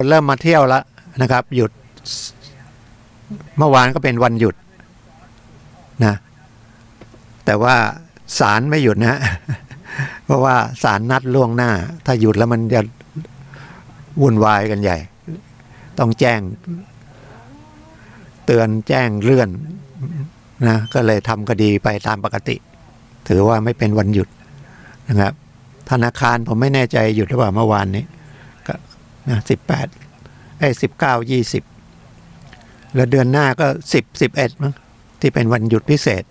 เริ่มมาเที่ยวแล้วนะครับหยุดเมื่อวานก็เป็นวันหยุดนะแต่ว่าศาลไม่หยุดนะ เพราะว่าศาลนัดล่วงหน้าถ้าหยุดแล้วมันจะวุ่นวายกันใหญ่ต้องแจ้งเตือนแจ้งเลื่อนนะก็เลยทำคดีไปตามปกติถือว่าไม่เป็นวันหยุดนะครับธนาคารผมไม่แน่ใจหยุดหรือเปล่าเมื่อวานนี้ก็นะ19 20แล้วเดือนหน้าก็10 11มั้งที่เป็นวันหยุดพิเศษ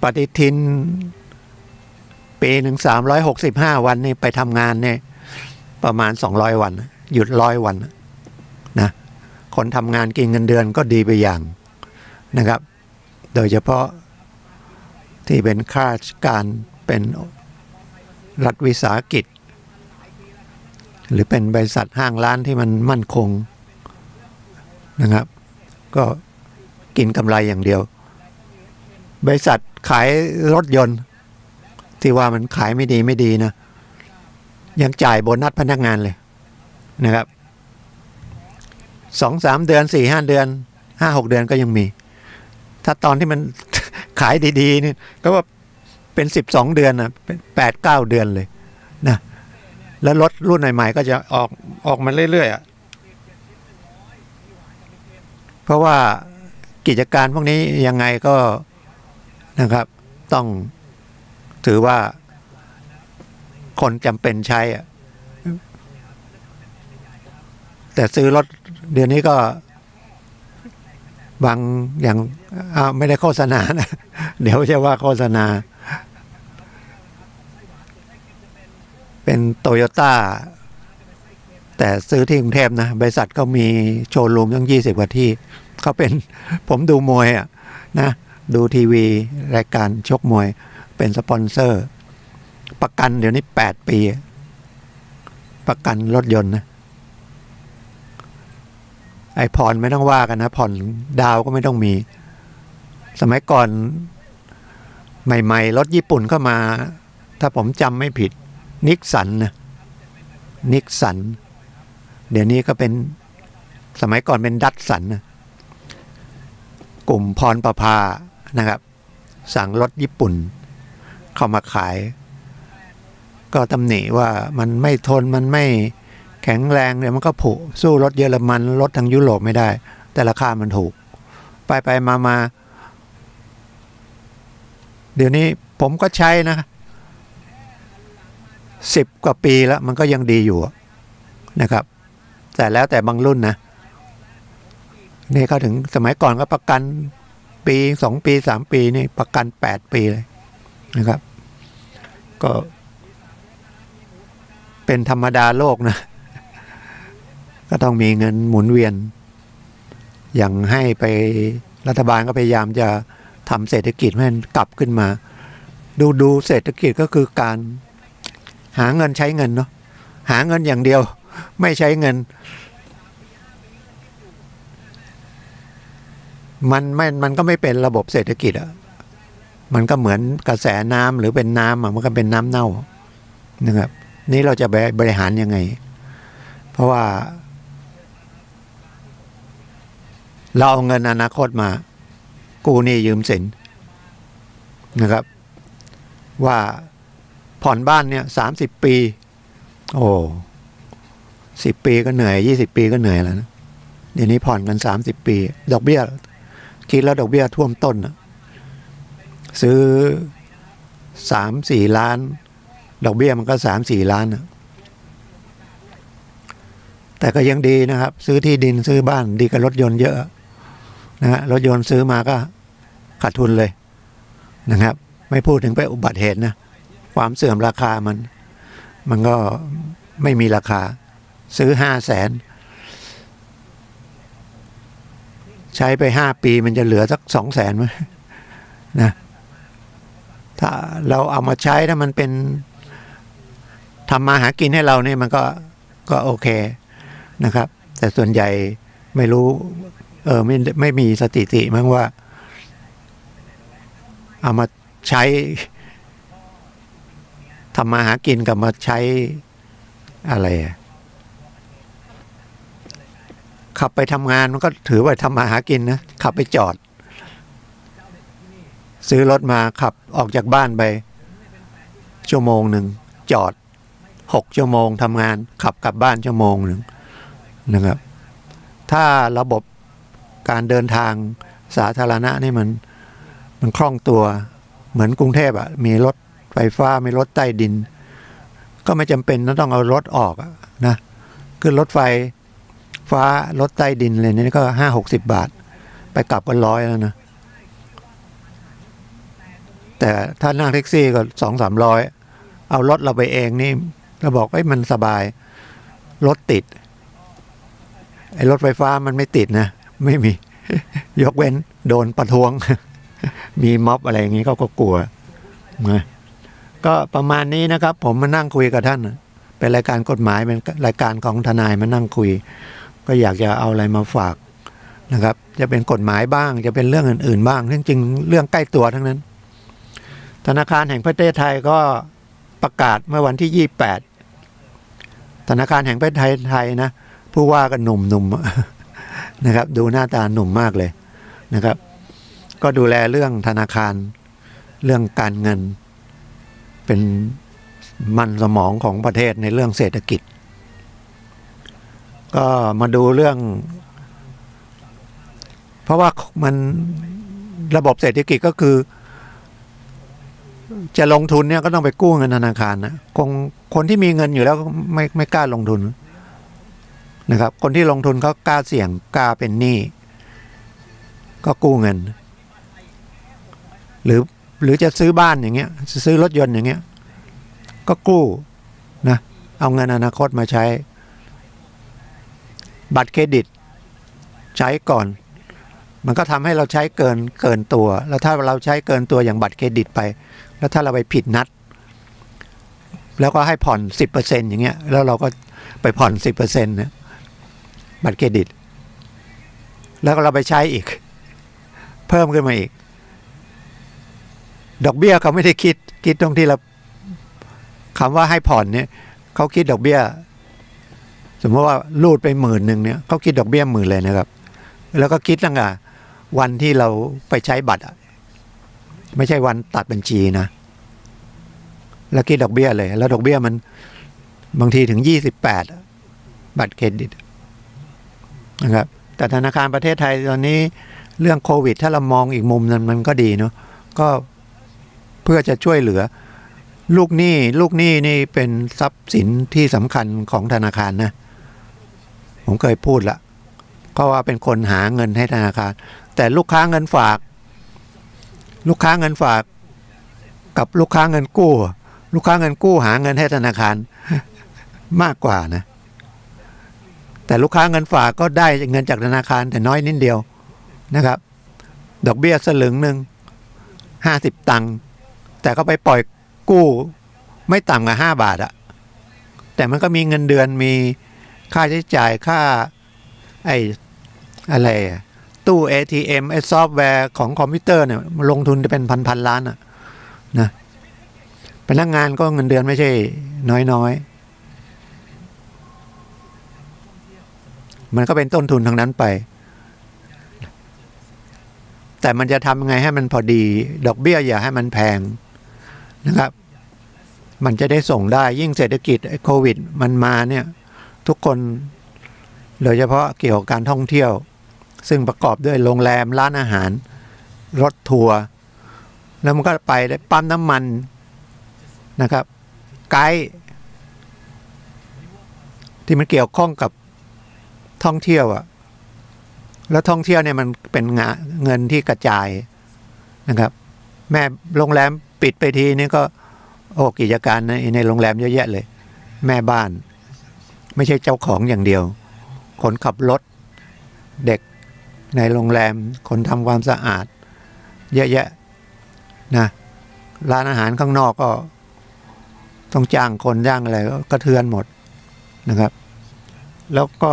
ปฏิทินปีหนึ่ง365 วันนี่ไปทำงานเนี่ยประมาณ200 วันหยุด100 วันนะคนทำงานกินเงินเดือนก็ดีไปอย่างนะครับโดยเฉพาะที่เป็นข้าราชการเป็นรัฐวิสาหกิจหรือเป็นบริษัทห้างร้านที่มันมั่นคงนะครับก็กินกำไรอย่างเดียวบริษัทขายรถยนต์ที่ว่ามันขายไม่ดีนะยังจ่ายโบนัสพนักงานเลยนะครับ2-3 เดือน4-5 เดือน5-6 เดือนก็ยังมีถ้าตอนที่มัน ขายดีๆนี่ก็ว่าเป็น12 เดือนนะเป็น8-9 เดือนเลยนะแล้วรถรุ่นใหม่ๆก็จะออกมาเรื่อยๆเพราะว่ากิจการพวกนี้ยังไงก็นะครับต้องถือว่าคนจำเป็นใช้แต่ซื้อรถเดี๋ยวนี้ก็บางอย่างไม่ได้โฆษณานะ เดี๋ยวจะว่าโฆษณาเป็นโตโยต้าแต่ซื้อที่กรุงเทพนะบริษัทก็มีโชว์รูมตั้ง20 กว่าที่เขาเป็นผมดูมวยนะดูทีวีรายการชกมวยเป็นสปอนเซอร์ประกันเดี๋ยวนี้8 ปีประกันรถยนต์นะไอผ่อนไม่ต้องว่ากันนะผ่อนดาวก็ไม่ต้องมีสมัยก่อนใหม่ๆรถญี่ปุ่นเข้ามาถ้าผมจำไม่ผิดนิกสันนะนิกสันเดี๋ยวนี้ก็เป็นสมัยก่อนเป็นดัตสันนะกลุ่มพรประภานะครับสั่งรถญี่ปุ่นเข้ามาขายก็ตำหนิว่ามันไม่ทนมันไม่แข็งแรงเนี่ยมันก็ผุสู้รถเยอรมันรถทางยุโรปไม่ได้แต่ราคามันถูกไปมาเดี๋ยวนี้ผมก็ใช้นะ10 กว่าปีแล้วมันก็ยังดีอยู่นะครับแต่แล้วแต่บางรุ่นนะนี่เขาถึงสมัยก่อนก็ประกันปี2 ปี3 ปีนี่ประกัน8 ปีเลยนะครับก็เป็นธรรมดาโลกนะก็ต้องมีเงินหมุนเวียนอย่างให้ไปรัฐบาลก็พยายามจะทำเศรษฐกิจให้มันกลับขึ้นมาดูเศรษฐกิจก็คือการหาเงินใช้เงินเนาะหาเงินอย่างเดียวไม่ใช้เงินมันก็ไม่เป็นระบบเศรษฐกิจมันก็เหมือนกระแสน้ำหรือเป็นน้ำมันก็เป็นน้ำเน่านะครับนี่เราจะบริหารยังไงเพราะว่าเราเอาเงินอนาคตมากู้หนี้ยืมสินนะครับว่าผ่อนบ้านเนี่ย30 ปีโอ้10 ปีก็เหนื่อย20 ปีก็เหนื่อยแล้วนะเดี๋ยวนี้ผ่อนกัน30 ปีดอกเบี้ยคิดแล้วดอกเบี้ยท่วมต้นซื้อ3-4 ล้านดอกเบี้ยมันก็3-4 ล้านแต่ก็ยังดีนะครับซื้อที่ดินซื้อบ้านดีกับรถยนต์เยอะนะฮะรถยนต์ซื้อมาก็ขาดทุนเลยนะครับไม่พูดถึงไปอุบัติเหตุนะความเสื่อมราคามันก็ไม่มีราคาซื้อ500,000ใช้ไป5 ปีมันจะเหลือสัก200,000ไหมนะถ้าเราเอามาใช้ถ้ามันเป็นทำมาหากินให้เราเนี่ยมันก็โอเคนะครับแต่ส่วนใหญ่ไม่รู้ไม่มีสถิติมั้งว่าเอามาใช้ทำมาหากินกับมาใช้อะไร ขับไปทำงานมันก็ถือว่าทำมาหากินนะขับไปจอด ซื้อรถมาขับออกจากบ้านไปชั่วโมงหนึ่งจอด6 ชั่วโมงทำงานขับกลับบ้านชั่วโมงหนึ่งนะครับถ้าระบบการเดินทางสาธารณะนี่มันคล่องตัวเหมือนกรุงเทพอ่ะมีรถไฟฟ้ามีรถใต้ดินก็ไม่จำเป็นต้องเอารถออกนะขึ้นรถไฟฟ้ารถใต้ดินเลยนี่ก็50-60 บาทไปกลับก็100แล้วนะแต่ถ้านั่งแท็กซี่ก็200-300เอารถเราไปเองนี่เราบอกมันสบายรถติดไอ้รถไฟฟ้ามันไม่ติดนะไม่มี ยกเว้นโดนประท้วง มีม็อบอะไรอย่างนี้เขาก็กลัวนะก็ประมาณนี้นะครับผมมานั่งคุยกับท่านเป็นรายการกฎหมายเป็นรายการของทนายมานั่งคุยก็อยากจะเอาอะไรมาฝากนะครับจะเป็นกฎหมายบ้างจะเป็นเรื่องอื่นๆบ้างจริงๆเรื่องใกล้ตัวทั้งนั้นธนาคารแห่งประเทศไทยก็ประกาศเมื่อวันที่28ธนาคารแห่งประเทศไทยนะผู้ว่าก็หนุ่มๆ นะครับดูหน้าตาหนุ่มมากเลยนะครับก็ดูแลเรื่องธนาคารเรื่องการเงินเป็นมันสมองของประเทศในเรื่องเศรษฐกิจก็มาดูเรื่องเพราะว่ามันระบบเศรษฐกิจก็คือจะลงทุนเนี่ยก็ต้องไปกู้เงินธนาคารนะคนที่มีเงินอยู่แล้วไม่กล้าลงทุนนะครับคนที่ลงทุนเขากล้าเสี่ยงกล้าเป็นหนี้ก็กู้เงินหรือจะซื้อบ้านอย่างเงี้ยซื้อรถยนต์อย่างเงี้ยก็กู้นะเอาเงินอนาคตมาใช้บัตรเครดิตใช้ก่อนมันก็ทำให้เราใช้เกินตัวแล้วถ้าเราใช้เกินตัวอย่างบัตรเครดิตไปแล้วถ้าเราไปผิดนัดแล้วก็ให้ผ่อน 10% อย่างเงี้ยแล้วเราก็ไปผ่อน 10% นะบัตรเครดิตแล้วก็เราไปใช้อีกเพิ่มขึ้นมาอีกดอกเบี้ยเขาไม่ได้คิดตรงที่เราคำว่าให้ผ่อนเนี่ยเขาคิดดอกเบี้ยสมมติว่ารูดไป10,000เนี่ยเขาคิดดอกเบี้ย10,000เลยนะครับแล้วก็คิดตั้งแต่วันที่เราไปใช้บัตรไม่ใช่วันตัดบัญชีนะแล้วคิดดอกเบี้ยเลยแล้วดอกเบี้ยมันบางทีถึง28บัตรเครดิตนะครับแต่ธนาคารประเทศไทยตอนนี้เรื่องโควิดถ้าเรามองอีกมุมนั้นมันก็ดีเนาะก็เพื่อจะช่วยเหลือลูกหนี้นี่เป็นทรัพย์สินที่สำคัญของธนาคารนะผมเคยพูดละเพราะว่าเป็นคนหาเงินให้ธนาคารแต่ลูกค้าเงินฝากกับลูกค้าเงินกู้ลูกค้าเงินกู้หาเงินให้ธนาคารมากกว่านะแต่ลูกค้าเงินฝากก็ได้เงินจากธนาคารแต่น้อยนิดเดียวนะครับดอกเบี้ยสลึงหนึ่ง50 ตังค์แต่ก็ไปปล่อยกู้ไม่ต่ำกว่า5 บาทอะแต่มันก็มีเงินเดือนมีค่าใช้จ่ายค่าอะไรตู้ ATM ซอฟต์แวร์ของคอมพิวเตอร์เนี่ยลงทุนจะเป็นพันล้านอะนะพนักงานก็เงินเดือนไม่ใช่น้อยมันก็เป็นต้นทุนทั้งนั้นไปแต่มันจะทำยังไงให้มันพอดีดอกเบี้ยอย่าให้มันแพงนะครับมันจะได้ส่งได้ยิ่งเศรษฐกิจโควิดมันมาเนี่ยทุกคนโดยเฉพาะเกี่ยวกับการท่องเที่ยวซึ่งประกอบด้วยโรงแรมร้านอาหารรถทัวร์แล้วมันก็ไปได้ปั๊มน้ำมันนะครับไกด์ที่มันเกี่ยวข้องกับท่องเที่ยวอะแล้วท่องเที่ยวเนี่ยมันเป็นเงินที่กระจายนะครับแม่โรงแรมปิดไปทีนี่ก็กิจการในโรงแรมเยอะแยะเลยแม่บ้านไม่ใช่เจ้าของอย่างเดียวคนขับรถเด็กในโรงแรมคนทำความสะอาดเยอะแยะนะร้านอาหารข้างนอกก็ต้องจ้างคนจ้างอะไรก็กระเทือนหมดนะครับแล้วก็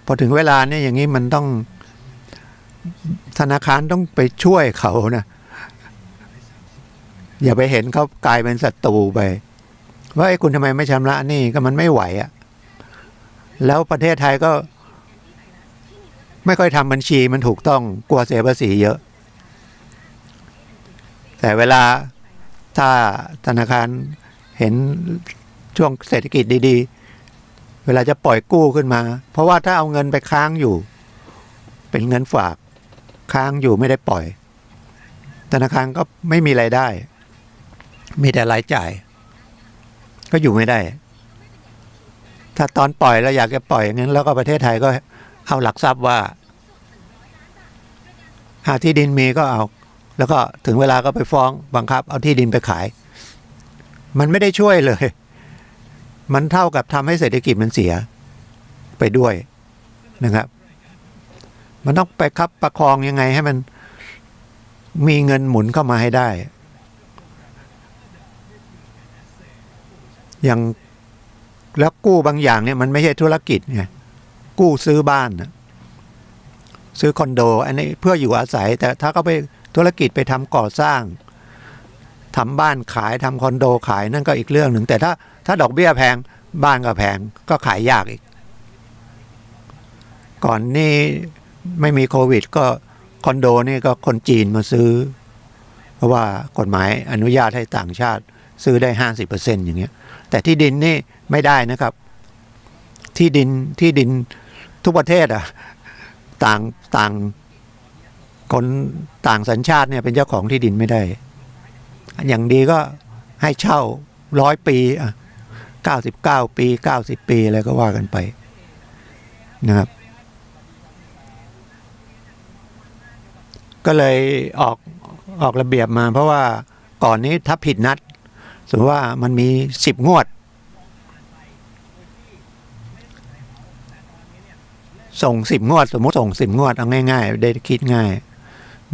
พอถึงเวลาเนี่ยอย่างนี้มันต้องธนาคารต้องไปช่วยเขานะอย่าไปเห็นเขากลายเป็นศัตรูไปว่าคุณทำไมไม่ชำระหนี้ก็มันไม่ไหวอะแล้วประเทศไทยก็ ไม่ค่อยทำบัญชีมันถูกต้องกลัวเสียภาษีเยอะ แต่เวลาถ้าธนาคารเห็นช่วงเศรษฐกิจดีๆเวลาจะปล่อยกู้ขึ้นมาเพราะว่าถ้าเอาเงินไปค้างอยู่เป็นเงินฝากค้างอยู่ไม่ได้ปล่อยธนาคารก็ไม่มีรายได้มีแต่รายจ่ายก็อยู่ไม่ได้ถ้าตอนปล่อยแล้วอยากจะปล่อยอย่างนั้นแล้วก็ประเทศไทยก็เอาหลักทรัพย์ว่าที่ดินมีก็เอาแล้วก็ถึงเวลาก็ไปฟ้องบังคับเอาที่ดินไปขายมันไม่ได้ช่วยเลยมันเท่ากับทำให้เศรษฐกิจมันเสียไปด้วยนะครับมันต้องไปคับประคองยังไงให้มันมีเงินหมุนเข้ามาให้ได้อย่างแล้วกู้บางอย่างเนี่ยมันไม่ใช่ธุรกิจไงกู้ซื้อบ้านนะซื้อคอนโดอันนี้เพื่ออยู่อาศัยแต่ถ้าเขาไปธุรกิจไปทำก่อสร้างทำบ้านขายทำคอนโดขายนั่นก็อีกเรื่องหนึ่งแต่ถ้าดอกเบี้ยแพงบ้านก็แพงก็ขายยากอีกก่อนนี้ไม่มีโควิดก็คอนโดนี่ก็คนจีนมาซื้อเพราะว่ากฎหมายอนุญาตให้ต่างชาติซื้อได้ 50% อย่างเงี้ยแต่ที่ดินนี่ไม่ได้นะครับที่ดินทุกประเทศต่างคนต่างสัญชาติเนี่ยเป็นเจ้าของที่ดินไม่ได้อย่างดีก็ให้เช่า100 ปี99 ปี90 ปีอะไรก็ว่ากันไปนะครับก็เลยออกระเบียบมาเพราะว่าก่อนนี้ถ้าผิดนัดสมมติว่ามันมี10 งวดส่ง10 งวดสมมติส่ง10 งวดเอาง่ายๆได้คิดง่าย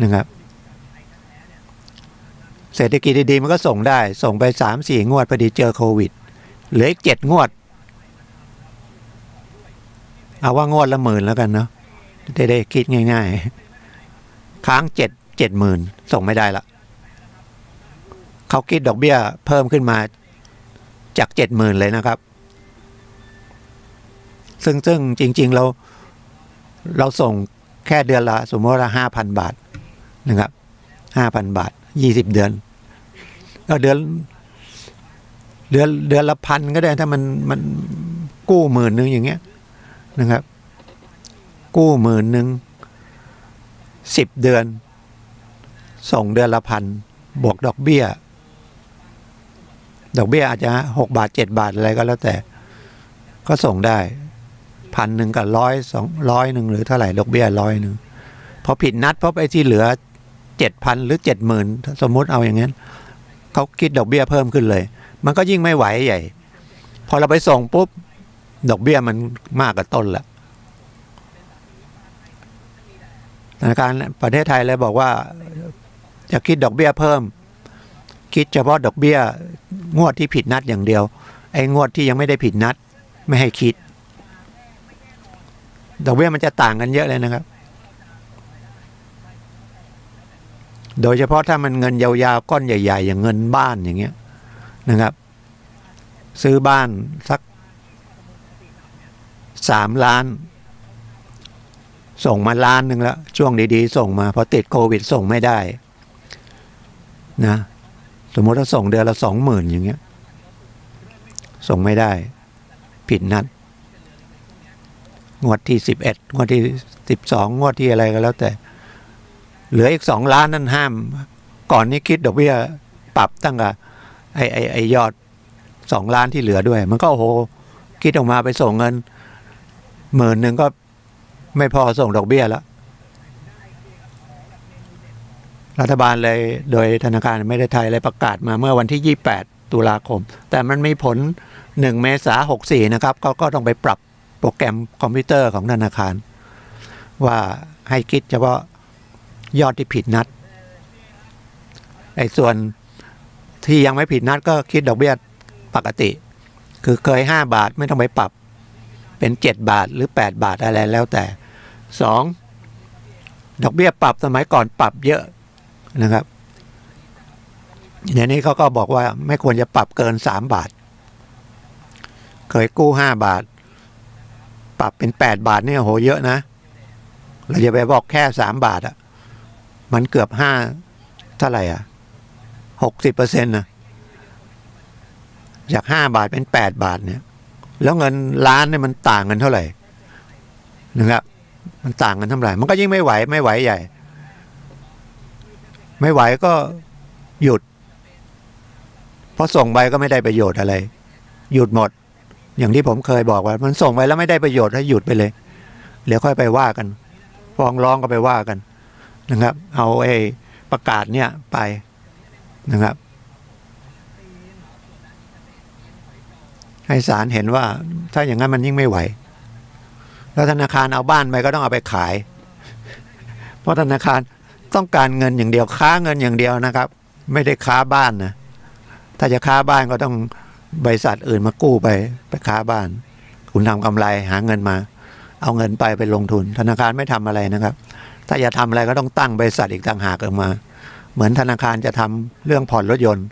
นะครับเศรษฐกิจดีๆมันก็ส่งได้ส่งไป 3-4 งวดพอดีเจอโควิดเหลืออีก7 งวดเอาว่างวดละ10,000แล้วกันเนาะได้คิดง่ายๆค้าง70,000ส่งไม่ได้ละเขาคิดดอกเบี้ยเพิ่มขึ้นมาจาก70,000เลยนะครับซึ่งจริงๆเราส่งแค่เดือนละสมมติว่า 5,000 บาทนะครับ 5,000 บาท20 เดือนก็เดือนละ1,000ก็ได้ถ้ามันกู้10,000อย่างเงี้ยนะครับกู้10,000 10 เดือนส่งเดือนละ1,000บวกดอกเบี้ยอาจจะ6 บาท7 บาทอะไรก็แล้วแต่ก็ส่งได้1,000กับ100 หรือเท่าไหร่ดอกเบี้ย100พอผิดนัดเพราะไอ้ที่เหลือ 7,000 หรือ 70,000สมมุติเอาอย่างนั้นเขาคิดดอกเบี้ยเพิ่มขึ้นเลยมันก็ยิ่งไม่ไหวใหญ่พอเราไปส่งปุ๊บดอกเบี้ยมันมากกว่าต้นละธนาคารประเทศไทยเลยบอกว่าจะคิดดอกเบี้ยเพิ่มคิดเฉพาะดอกเบี้ยงวดที่ผิดนัดอย่างเดียวไอ้งวดที่ยังไม่ได้ผิดนัดไม่ให้คิดดอกเบี้ยมันจะต่างกันเยอะเลยนะครับโดยเฉพาะถ้ามันเงินยาวๆก้อนใหญ่ๆอย่างเงินบ้านอย่างเงี้ยนะครับซื้อบ้านสัก3 ล้านส่งมา1 ล้านแล้วช่วงดีๆส่งมาพอติดโควิดส่งไม่ได้นะสมมติว่าส่งเดือนละ 20,000อย่างเงี้ยส่งไม่ได้ผิดนัดงวดที่11งวดที่12งวดที่อะไรก็แล้วแต่เหลืออีก2 ล้านนั่นห้ามก่อนนี้คิดดอกเบี้ยปรับตั้งแต่ไอยอด2 ล้านที่เหลือด้วยมันก็โอ้โหคิดออกมาไปส่งเงิน10,000ก็ไม่พอส่งดอกเบี้ยแล้วรัฐบาลเลยโดยธนาคารไม่ได้ไทยเลยประกาศมาเมื่อวันที่28 ตุลาคมแต่มันมีผล1 เมษายน 64นะครับก็ต้องไปปรับโปรแกรมคอมพิวเตอร์ของธนาคารว่าให้คิดเฉพาะยอดที่ผิดนัดไอ้ส่วนที่ยังไม่ผิดนัดก็คิดดอกเบี้ยปกติคือเคย5 บาทไม่ต้องไปปรับเป็น7 บาทหรือ8 บาทอะไรแล้วแต่2ดอกเบี้ยปรับสมัยก่อนปรับเยอะนะครับเดี๋ยวนี้เขาก็บอกว่าไม่ควรจะปรับเกิน3 บาทเคยกู้5 บาทปรับเป็น8 บาทเนี่ยโหเยอะนะ เราจะไปบอกแค่3 บาทอ่ะมันเกือบเท่าไหร่อ่ะ60%นะจาก5 บาทเป็น8 บาทเนี่ยแล้วเงินล้านเนี่ยมันต่างกันเท่าไหร่นะครับมันต่างกันเท่าไหร่มันก็ยิ่งไม่ไหวใหญ่ไม่ไหวก็หยุดเพราะส่งไปก็ไม่ได้ประโยชน์อะไรหยุดหมดอย่างที่ผมเคยบอกว่ามันส่งไปแล้วไม่ได้ประโยชน์ให้หยุดไปเลยเดี๋ยวค่อยไปว่ากันฟ้องร้องก็ไปว่ากันนะครับเอาประกาศเนี่ยไปนะครับให้ศาลเห็นว่าถ้าอย่างนั้นมันยิ่งไม่ไหวแล้วธนาคารเอาบ้านไปก็ต้องเอาไปขายเพราะธนาคารต้องการเงินอย่างเดียวค้าเงินอย่างเดียวนะครับไม่ได้ค้าบ้านนะถ้าจะค้าบ้านก็ต้องบริษัทอื่นมากู้ไปค้าบ้านคุณทำกำไรหาเงินมาเอาเงินไปลงทุนธนาคารไม่ทำอะไรนะครับถ้าจะทำอะไรก็ต้องตั้งบริษัทอีกต่างหากออกมาเหมือนธนาคารจะทำเรื่องผ่อนรถยนต์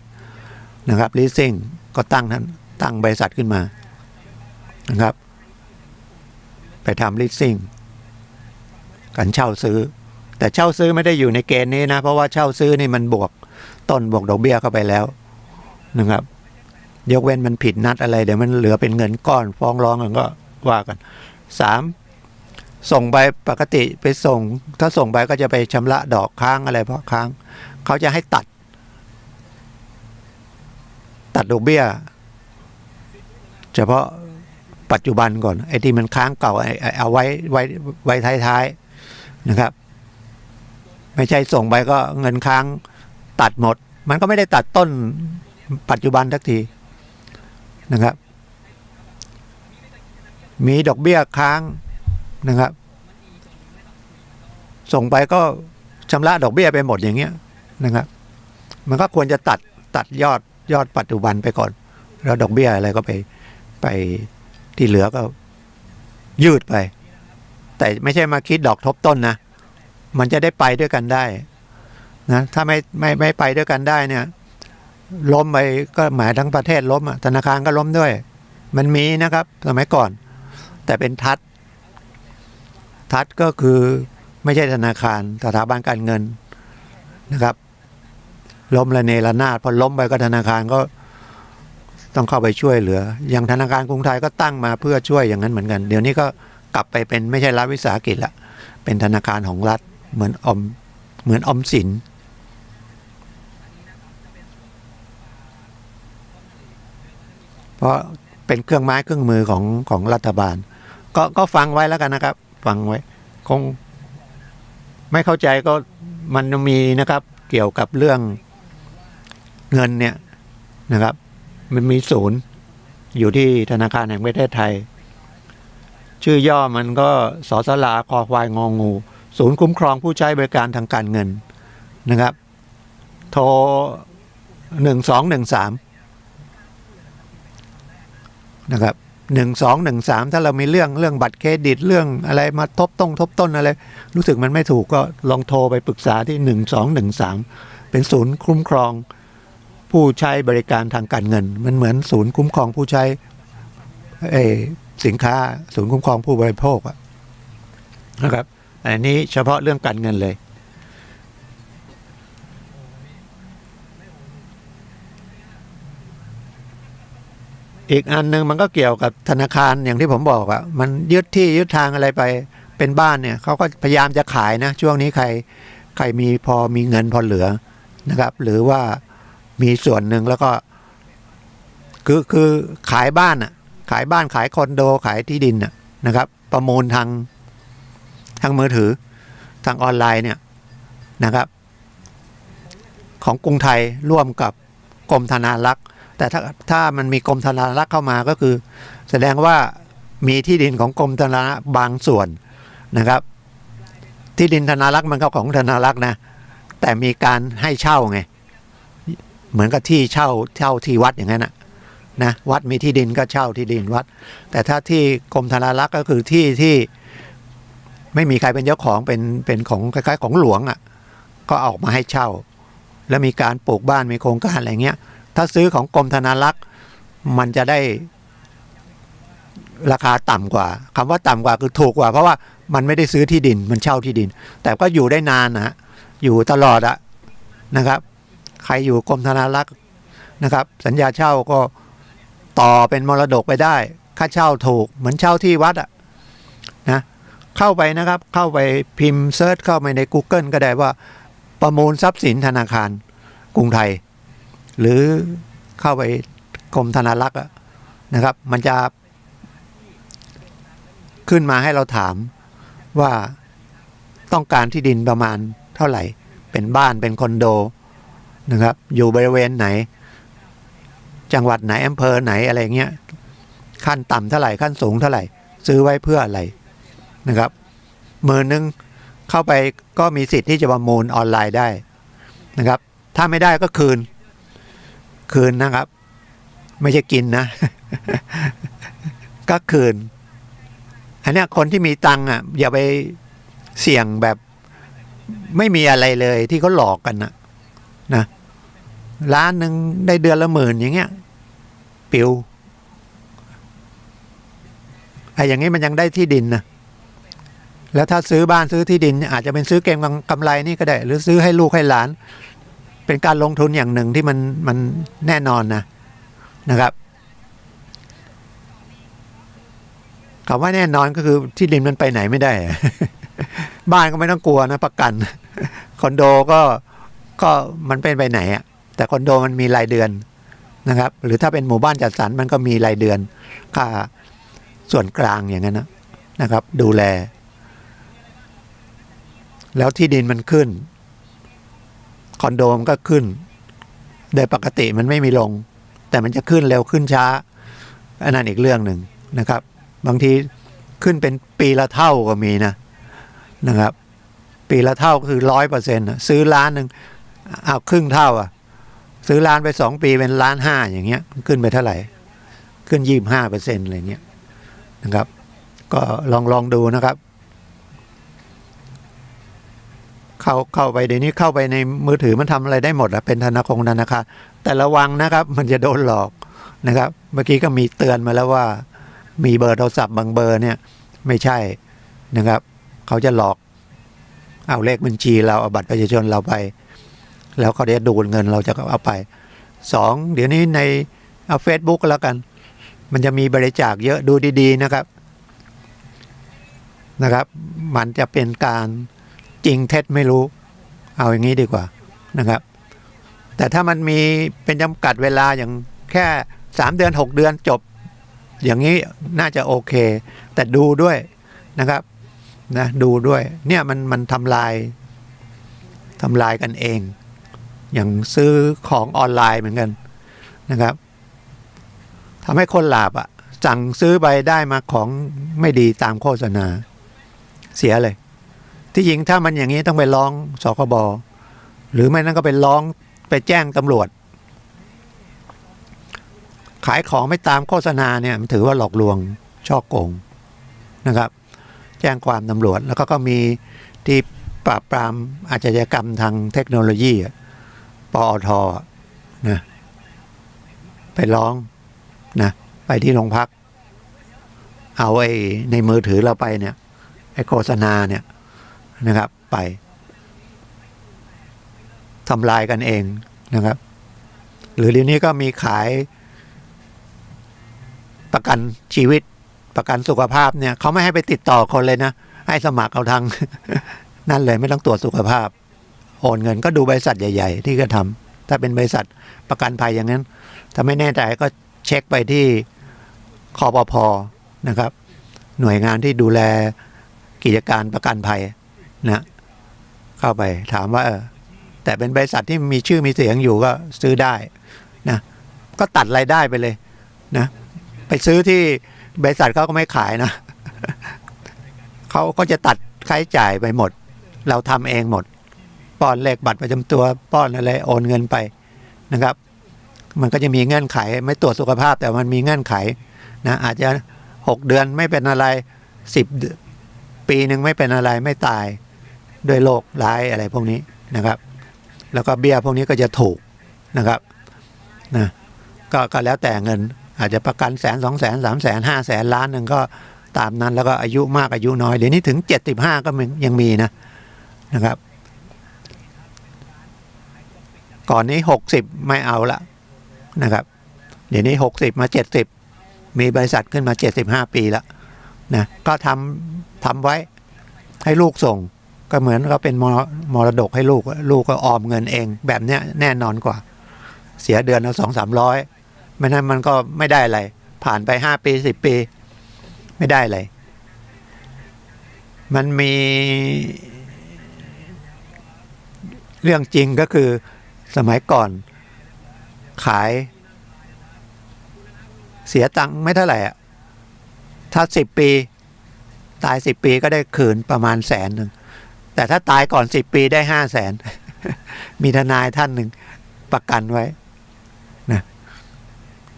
นะครับ leasing ก็ตั้งบริษัทขึ้นมานะครับไปทำ leasing การเช่าซื้อแต่เช่าซื้อไม่ได้อยู่ในเกณฑ์นี้นะเพราะว่าเช่าซื้อนี่มันบวกต้นบวกดอกเบี้ยเข้าไปแล้วนะครับยกเว้นมันผิดนัดอะไรเดี๋ยวมันเหลือเป็นเงินก้อนฟ้องร้องกันก็ว่ากัน3ส่งไปปกติไปส่งถ้าส่งไปก็จะไปชำระดอกค้างอะไรเพราะค้างเขาจะให้ตัดดอกเบี้ยเฉพาะปัจจุบันก่อนไอ้ที่มันค้างเก่าเอาไว้ท้ายๆนะครับไม่ใช่ส่งไปก็เงินค้างตัดหมดมันก็ไม่ได้ตัดต้นปัจจุบันสักทีนะครับมีดอกเบี้ยค้างนะครับส่งไปก็ชำระดอกเบี้ยไปหมดอย่างเงี้ยนะครับมันก็ควรจะตัดยอดปัจจุบันไปก่อนแล้วดอกเบี้ยอะไรก็ไปที่เหลือก็ยืดไปแต่ไม่ใช่มาคิดดอกทบต้นนะมันจะได้ไปด้วยกันได้นะถ้าไม่ไปด้วยกันได้เนี่ยล้มไปก็หมายทั้งประเทศล้มธนาคารก็ล้มด้วยมันมีนะครับสมัยก่อนแต่เป็นทัดก็คือไม่ใช่ธนาคารสถาบันการเงินนะครับล้มระเนระนาดพอล้มไปก็ธนาคารก็ต้องเข้าไปช่วยเหลืออย่างธนาคารกรุงไทยก็ตั้งมาเพื่อช่วยอย่างนั้นเหมือนกันเดี๋ยวนี้ก็กลับไปเป็นไม่ใช่รัฐวิสาหกิจละเป็นธนาคารของรัฐเหมือนออมสินเพราะเป็นเครื่องไม้เครื่องมือของรัฐบาลก็ฟังไว้แล้วกันนะครับฟังไว้คงไม่เข้าใจก็มันมีนะครับเกี่ยวกับเรื่องเงินเนี่ยนะครับมันมีศูนย์อยู่ที่ธนาคารแห่งประเทศไทยชื่อย่อมันก็สสลาคอควายงองูศูนย์คุ้มครองผู้ใช้บริการทางการเงินนะครับโทร1213นะครับ1213ถ้าเรามีเรื่องบัตรเครดิตเรื่องอะไรมาทบต้นอะไรรู้สึกมันไม่ถูกก็ลองโทรไปปรึกษาที่1213เป็นศูนย์คุ้มครองผู้ใช้บริการทางการเงินมันเหมือนศูนย์คุ้มครองผู้ใช้สินค้าศูนย์คุ้มครองผู้บริโภคนะครับอันนี้เฉพาะเรื่องการเงินเลยอีกอันนึงมันก็เกี่ยวกับธนาคารอย่างที่ผมบอกมันยึดที่ยึดทางอะไรไปเป็นบ้านเนี่ยเขาก็พยายามจะขายนะช่วงนี้ใครมีเงินพอเหลือนะครับหรือว่ามีส่วนหนึ่งแล้วก็คือขายบ้านขายคอนโดขายที่ดินนะครับประมูลทางมือถือทางออนไลน์เนี่ยนะครับของกรุงไทยร่วมกับกรมธนารักษ์แต่ถ้ามันมีกรมธนารักษ์เข้ามาก็คือแสดงว่ามีที่ดินของกรมธนารักษ์บางส่วนนะครับที่ดินธนารักษ์มันก็ของธนารักษ์นะแต่มีการให้เช่าไงเหมือนกับที่เช่าที่วัดอย่างนั้นนะวัดมีที่ดินก็เช่าที่ดินวัดแต่ถ้าที่กรมธนารักษ์ก็คือที่ไม่มีใครเป็นเจ้าของเป็นของคล้ายๆของหลวงก็ออกมาให้เช่าแล้วมีการปลูกบ้านมีโครงการอะไรเงี้ยถ้าซื้อของกรมธนารักษ์มันจะได้ ราคาต่ำกว่าคำว่าต่ำกว่าคือถูกกว่าเพราะว่ามันไม่ได้ซื้อที่ดินมันเช่าที่ดินแต่ก็อยู่ได้นานนะอยู่ตลอดอะนะครับใครอยู่กรมธนารักษ์นะครับสัญญาเช่าก็ต่อเป็นมรดกไปได้ค่าเช่าถูกเหมือนเช่าที่วัดอะนะเข้าไปนะครับเข้าไปพิมพ์เซิร์ชเข้าไปใน Google ก็ได้ว่าประมูลทรัพย์สินธนาคารกรุงไทยหรือเข้าไปกรมธนารักษ์นะครับมันจะขึ้นมาให้เราถามว่าต้องการที่ดินประมาณเท่าไหร่เป็นบ้านเป็นคอนโดนะครับอยู่บริเวณไหนจังหวัดไหนอำเภอไหนอะไรเงี้ยขั้นต่ำเท่าไหร่ขั้นสูงเท่าไหร่ซื้อไว้เพื่ออะไรนะครับ10,000เข้าไปก็มีสิทธิ์ที่จะประมูลออนไลน์ได้นะครับถ้าไม่ได้ก็คืนนะครับไม่ใช่กินนะ ก็คืนอันนี้คนที่มีตังค์อ่ะอย่าไปเสี่ยงแบบไม่มีอะไรเลยที่เขาหลอกกันนะล้านหนึ่งได้เดือนละ10,000อย่างเงี้ยปิวไอ้อย่างนี้มันยังได้ที่ดินนะแล้วถ้าซื้อบ้านซื้อที่ดินอาจจะเป็นซื้อเก็งกำไรนี่ก็ได้หรือซื้อให้ลูกให้หลานเป็นการลงทุนอย่างหนึ่งที่มันแน่นอนนะครับคำว่าแน่นอนก็คือที่ดินมันไปไหนไม่ได้ บ้านก็ไม่ต้องกลัวนะประกันคอนโดก็มันเป็นไปไหนอ่ะแต่คอนโดมันมีรายเดือนนะครับหรือถ้าเป็นหมู่บ้านจัดสรรมันก็มีรายเดือนค่าส่วนกลางอย่างนั้นนะครับดูแลแล้วที่ดินมันขึ้นคอนโดมันก็ขึ้นโดยปกติมันไม่มีลงแต่มันจะขึ้นเร็วขึ้นช้าอันนั้นอีกเรื่องหนึ่งนะครับบางทีขึ้นเป็นปีละเท่าก็มีนะครับปีละเท่าก็คือ 100%ซื้อล้านหนึ่งเอาครึ่งเท่าซื้อล้านไป2 ปีเป็น1.5 ล้านอย่างเงี้ยขึ้นไปเท่าไหร่ขึ้น 25% อะไรเงี้ยนะครับก็ลองดูนะครับเข้าไปเดี๋ยวนี้เข้าไปในมือถือมันทำอะไรได้หมดเป็นธนาคารแต่ระวังนะครับมันจะโดนหลอกนะครับเมื่อกี้ก็มีเตือนมาแล้วว่ามีเบอร์โทรศัพท์บางเบอร์เนี่ยไม่ใช่นะครับเขาจะหลอกเอาเลขบัญชีเราเอาบัตรประชาชนเราไปแล้วเขาจะดูดเงินเราจะเอาไป2เดี๋ยวนี้ในเอา Facebook ก็แล้วกันมันจะมีบริจาคเยอะดูดีๆนะครับมันจะเป็นการจริงเท็จไม่รู้เอาอย่างนี้ดีกว่านะครับแต่ถ้ามันมีเป็นจำกัดเวลาอย่างแค่3 เดือน6 เดือนจบอย่างนี้น่าจะโอเคแต่ดูด้วยนะครับนะดูด้วยเนี่ยมันทำลายกันเองอย่างซื้อของออนไลน์เหมือนกันนะครับทำให้คนหลาบสั่งซื้อไปได้มาของไม่ดีตามโฆษณาเสียเลยที่จริงถ้ามันอย่างนี้ต้องไปร้องสคบหรือไม่นั้นก็ไปร้องไปแจ้งตำรวจขายของไม่ตามโฆษณาเนี่ยมันถือว่าหลอกลวงฉ้อโกงนะครับแจ้งความตำรวจแล้วก็มีที่ปราบปรามอาชญากรรมทางเทคโนโลยีปอทนะไปร้องนะไปที่โรงพักเอาไอ้ในมือถือเราไปเนี่ยไอ้โฆษณาเนี่ยนะครับไปทำลายกันเองนะครับหรือเดี๋ยวนี้ก็มีขายประกันชีวิตประกันสุขภาพเนี่ยเขาไม่ให้ไปติดต่อคนเลยนะให้สมัครเอาทาง นั่นเลยไม่ต้องตรวจสุขภาพโอนเงินก็ดูบริษัทใหญ่ๆที่ก็ทำถ้าเป็นบริษัทประกันภัยอย่างนั้นถ้าไม่แน่ใจก็เช็คไปที่คปภ.นะครับหน่วยงานที่ดูแลกิจการประกันภัยนะเข้าไปถามว่าแต่เป็นบริษัทที่มีชื่อมีเสียงอยู่ก็ซื้อได้นะก็ตัดรายได้ไปเลยนะไปซื้อที่บริษัทเขาก็ไม่ขายนะเขาก็จะตัดค่าใช้จ่ายไปหมดเราทำเองหมดป้อนเลขบัตรประจำตัวป้อนอะไรโอนเงินไปนะครับมันก็จะมีเงื่อนไขไม่ตรวจสุขภาพแต่มันมีเงื่อนไขนะอาจจะ6 เดือนไม่เป็นอะไร10 ปีหนึ่งไม่เป็นอะไรไม่ตายด้วยโรคร้ายอะไรพวกนี้นะครับแล้วก็เบี้ยพวกนี้ก็จะถูกนะครับนะก็แล้วแต่เงิน อาจจะประกัน100,000 200,000 300,000 500,000 ล้านหนึ่งก็ตามนั้นแล้วก็อายุมากอายุน้อยเดี๋ยวนี้ถึง75ก็ยังมีนะครับก่อนนี้60ไม่เอาละนะครับเดี๋ยวนี้60มา70มีบริษัทขึ้นมา75ปีแล้วนะก็ทำไว้ให้ลูกส่งก็เหมือนเขาเป็นมรดกให้ลูกก็ออมเงินเองแบบเนี้ยแน่นอนกว่าเสียเดือนละ200-300ไม่นั้นมันก็ไม่ได้อะไรผ่านไป5 ปี10 ปีไม่ได้อะไรมันมีเรื่องจริงก็คือสมัยก่อนขายเสียตังค์ไม่เท่าไหร่อ่ะถ้า10 ปีตาย10 ปีก็ได้คืนประมาณ100,000แต่ถ้าตายก่อน10 ปีได้500,000มีทนายท่านหนึ่งประกันไว้นะ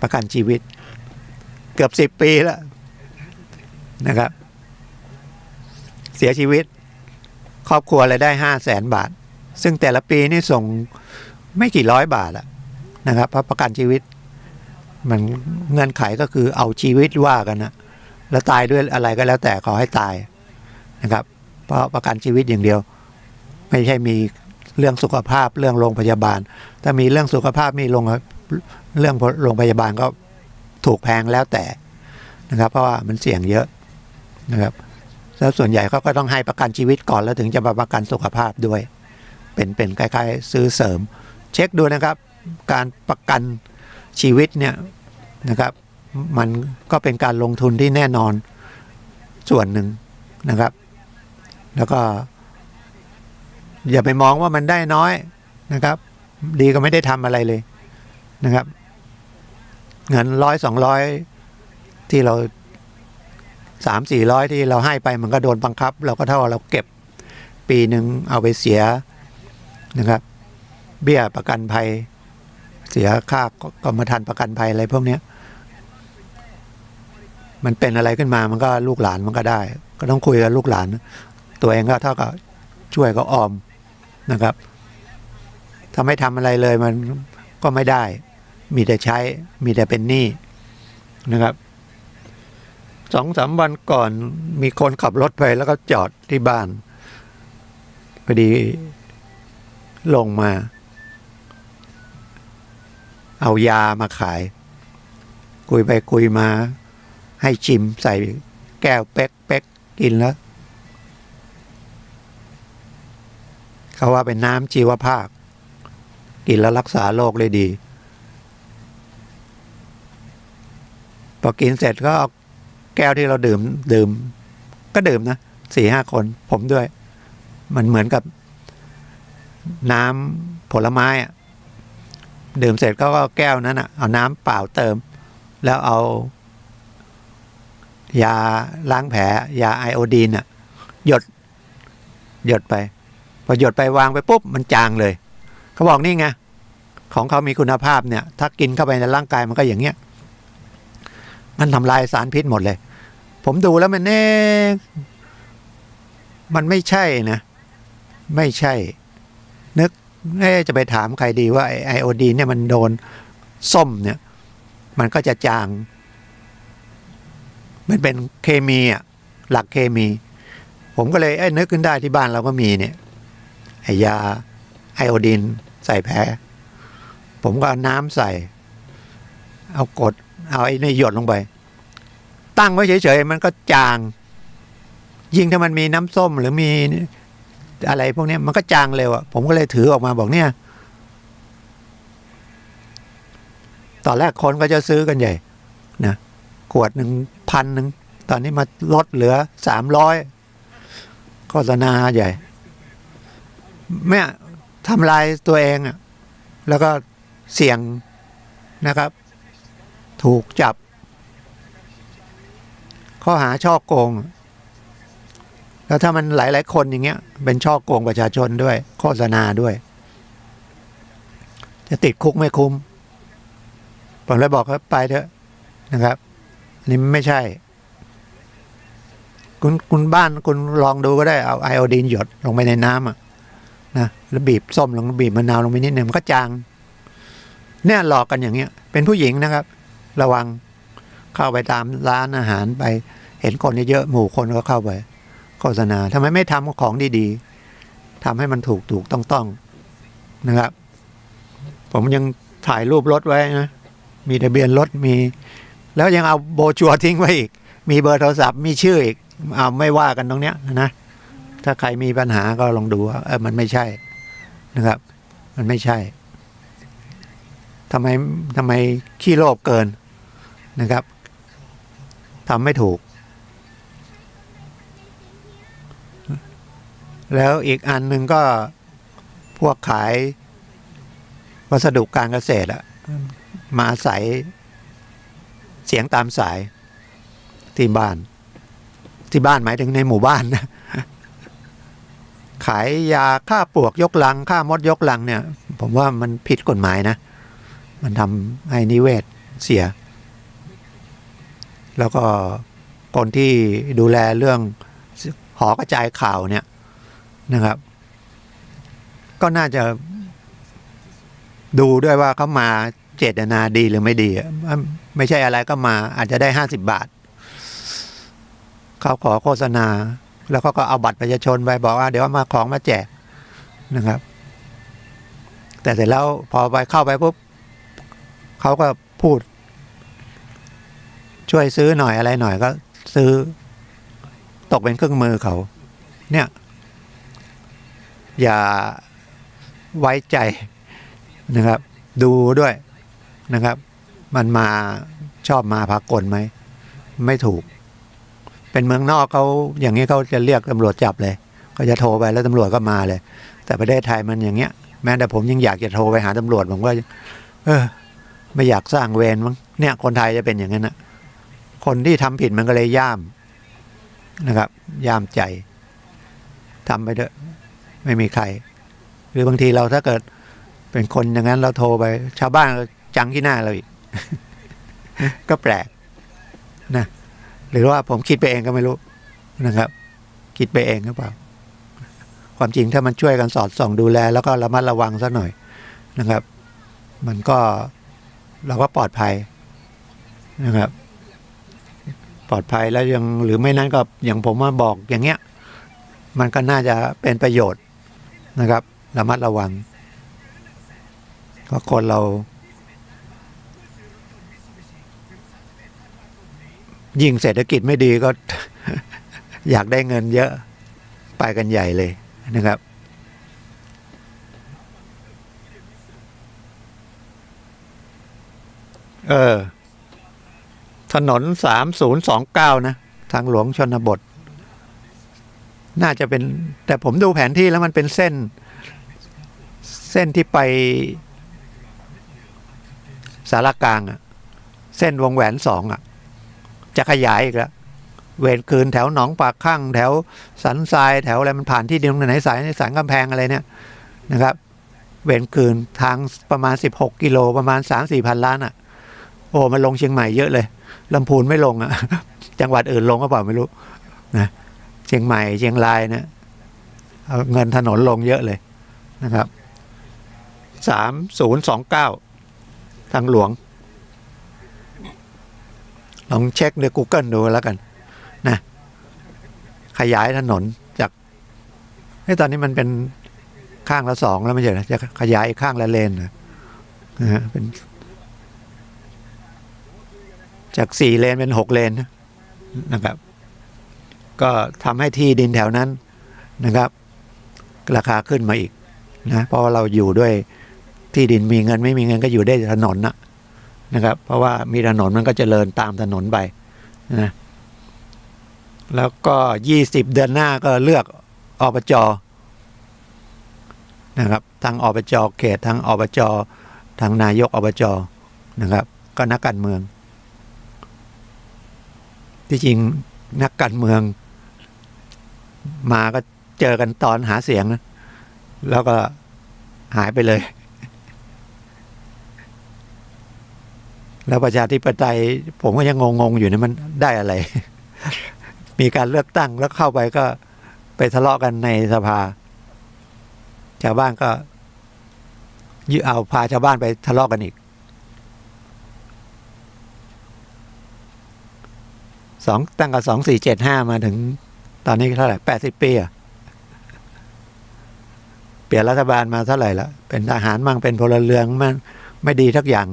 ประกันชีวิตเกือบ10 ปีแล้วนะครับเสียชีวิตครอบครัวเลยได้500,000 บาทซึ่งแต่ละปีนี่ส่งไม่กี่ร้อยบาทนะครับเพราะประกันชีวิตมันเงื่อนไขก็คือเอาชีวิตว่ากันนะแล้วตายด้วยอะไรก็แล้วแต่ขอให้ตายนะครับเพราะประกันชีวิตอย่างเดียวไม่ใช่มีเรื่องสุขภาพเรื่องโรงพยาบาลถ้ามีเรื่องสุขภาพมีเรื่องโรงพยาบาลก็ถูกแพงแล้วแต่นะครับเพราะว่ามันเสี่ยงเยอะนะครับแล้วส่วนใหญ่เขาก็ต้องให้ประกันชีวิตก่อนแล้วถึงจะมาประกันสุขภาพด้วยเป็นคล้ายๆซื้อเสริมเช็คดูนะครับการประกันชีวิตเนี่ยนะครับมันก็เป็นการลงทุนที่แน่นอนส่วนหนึ่งนะครับแล้วก็อย่าไปมองว่ามันได้น้อยนะครับดีก็ไม่ได้ทำอะไรเลยนะครับเงิน100-200ที่เรา300-400ที่เราให้ไปมันก็โดนบังคับเราก็เท่าเราเก็บปีหนึ่งเอาไปเสียนะครับเบี้ยประกันภัยเสียค่ากรมธรรม์ประกันภัยอะไรพวกนี้มันเป็นอะไรขึ้นมามันก็ลูกหลานมันก็ได้ก็ต้องคุยกับลูกหลานตัวเองก็เท่ากับช่วยเขาออมนะครับถ้าไม่ทำอะไรเลยมันก็ไม่ได้มีแต่ใช้มีแต่เป็นหนี้นะครับ2-3 วันก่อนมีคนขับรถไปแล้วก็จอดที่บ้านพอดีลงมาเอายามาขายคุยไปคุยมาให้ชิมใส่แก้วเป๊กกินแล้วเขาว่าเป็นน้ำชีวภาพกินแล้วรักษาโรคเลยดีพอกินเสร็จก็เอาแก้วที่เราดื่มก็ดื่มนะ4-5 คนผมด้วยมันเหมือนกับน้ำผลไม้อะดื่มเสร็จก็แก้วนั้นอ่ะเอาน้ำเปล่าเติมแล้วเอายาล้างแผลยาไอโอดีนอ่ะหยดไปพอหยดไปวางไปปุ๊บมันจางเลยเขาบอกนี่ไงของเขามีคุณภาพเนี่ยถ้ากินเข้าไปในร่างกายมันก็อย่างเงี้ยมันทำลายสารพิษหมดเลยผมดูแล้วมันไม่ใช่นะไม่ใช่นึกจะไปถามใครดีว่าไอโอดีนเนี่ยมันโดนส้มเนี่ยมันก็จะจางมันเป็นเคมีอ่ะหลักเคมีผมก็เลยนึกขึ้นได้ที่บ้านเราก็มีเนี่ยไอยาไอโอดีนใส่แผลผมก็เอาน้ำใส่เอากดเอาไอ้นี่หยดลงไปตั้งไว้เฉยๆมันก็จางยิ่งถ้ามันมีน้ำส้มหรือมีอะไรพวกนี้มันก็จางเร็วอ่ะผมก็เลยถือออกมาบอกเนี่ยตอนแรกคนก็จะซื้อกันใหญ่นะขวด1,000ตอนนี้มาลดเหลือ300โฆษณาใหญ่ไม่ทำลายตัวเองอ่ะแล้วก็เสี่ยงนะครับถูกจับข้อหาช่อโกงแล้วถ้ามันหลายๆคนอย่างเงี้ยเป็นช่อโกงประชาชนด้วยโฆษณาด้วยจะติดคุกไม่คุ้มผมเลยบอกเขาไปเถอะนะครับนี่ไม่ใช่คุณบ้านคุณลองดูก็ได้เอาไอโอดีนหยดลงไปในน้ำอ่ะนะแล้วบีบส้มลงบีบมะนาวลงไปนิดนึงมันก็จางเนี่ยหลอกกันอย่างเงี้ยเป็นผู้หญิงนะครับระวัง เข้าไปตามร้านอาหารไปเห็นคนเยอะๆหมู่คนก็เข้าไปโฆษณาทำไมไม่ทำของดีๆทำให้มันถูกต้องนะครับผมยังถ่ายรูปรถไว้นะมีทะเบียนรถมีแล้วยังเอาโบชัวทิ้งไว้อีกมีเบอร์โทรศัพท์มีชื่ออีกเอาไม่ว่ากันตรงเนี้ยนะถ้าใครมีปัญหาก็ลองดูว่ามันไม่ใช่นะครับมันไม่ใช่ทำไมขี้โลภเกินนะครับทำไม่ถูกแล้วอีกอันหนึ่งก็พวกขายวัสดุการเกษตรมาอาศัยเสียงตามสายที่บ้านหมายถึงในหมู่บ้านนะขายยาฆ่าปลวกยกลังฆ่ามดยกลังเนี่ยผมว่ามันผิดกฎหมายนะมันทำให้นิเวศเสียแล้วก็คนที่ดูแลเรื่องหอกระจายข่าวเนี่ยนะครับก็น่าจะดูด้วยว่าเขามาเจตนาดีหรือไม่ดีไม่ใช่อะไรก็มาอาจจะได้50 บาทเขาขอโฆษณาแล้วเขาก็เอาบัตรประชาชนไปบอกว่าเดี๋ยวมาของมาแจกนะครับแต่เสร็จแล้วพอไปเข้าไปปุ๊บเขาก็พูดช่วยซื้อหน่อยอะไรหน่อยก็ซื้อตกเป็นเครื่องมือเขาเนี่ยอย่าไว้ใจนะครับดูด้วยนะครับมันมาชอบมาพากลไหมไม่ถูกเป็นเมืองนอกเขาอย่างนี้เขาจะเรียกตำรวจจับเลยก็จะโทรไปแล้วตำรวจก็มาเลยแต่ประเทศไทยมันอย่างเงี้ยแม้แต่ผมยังอยากจะโทรไปหาตำรวจผมว่าไม่อยากสร้างเวรมั้งเนี่ยคนไทยจะเป็นอย่างนั้นนะคนที่ทำผิดมันก็เลยย่ามนะครับย่ามใจทำไปเถอะไม่มีใครหรือบางทีเราถ้าเกิดเป็นคนอย่างนั้นเราโทรไปชาวบ้านจังที่หน้าเราอีก ก็แปลกนะหรือว่าผมคิดไปเองก็ไม่รู้นะครับคิดไปเองหรือเปล่าความจริงถ้ามันช่วยกันสอดส่องดูแลแล้วก็ระมัดระวังซะหน่อยนะครับมันก็เราก็ปลอดภัยนะครับปลอดภัยแล้วยังหรือไม่นั้นก็อย่างผมมาบอกอย่างเงี้ยมันก็น่าจะเป็นประโยชน์นะครับระมัดระวังก็คนเรายิ่งเศรษฐกิจไม่ดีก็ อยากได้เงินเยอะไปกันใหญ่เลยนะครับถนน3029นะทางหลวงชนบทน่าจะเป็นแต่ผมดูแผนที่แล้วมันเป็นเส้นที่ไปสารกลางเส้นวงแหวน2จะขยายอีกแล้วเวรคืนแถวหนองปากข้างแถวสันทรายแถวอะไรมันผ่านที่ดินไหนสายสันกำแพงอะไรเนี่ยนะครับเวรคืนทางประมาณ16 กิโลประมาณ 3-4 พันล้านโอ้มันลงเชียงใหม่เยอะเลยลำพูนไม่ลงจังหวัดอื่นลงก็เปล่าไม่รู้นะเชียงใหม่เชียงรายเนี่ยเอาเงินถนนลงเยอะเลยนะครับ3029ทางหลวงลองเช็คใน Google ดูแล้วกันนะขยายถนนจากตอนนี้มันเป็นข้างละ2แล้วไม่ใช่นะจะขยายอีกข้างละเลนนะฮะเป็นจาก4 เลนเป็น6 เลนนะครับก็ทำให้ที่ดินแถวนั้นนะครับราคาขึ้นมาอีกนะเพราะว่าเราอยู่ด้วยที่ดินมีเงินไม่มีเงินก็อยู่ได้ถนนนะครับเพราะว่ามีถนนมันก็เจริญตามถนนไปนะแล้วก็20 เดือนหน้าก็เลือกอบจ.นะครับทางอบจ.เขตทางอบจ.ทางนายกอบจ.นะครับก็นักการเมืองที่จริงนักการเมืองมาก็เจอกันตอนหาเสียงนะแล้วก็หายไปเลยแล้วประชาธิปไตยผมก็ยังงงอยู่นะมันได้อะไร มีการเลือกตั้งแล้วเข้าไปก็ไปทะเลาะกันในสภาชาวบ้านก็เอาพาชาวบ้านไปทะเลาะกันอีก ตั้งแต่2475มาถึงตอนนี้เท่าไหร่80 ปีอะเปลี่ยนรัฐบาลมาเท่าไหร่แล้วเป็นทหารมั่งเป็นพลเรือนมั่งไม่ดีทักอย่าง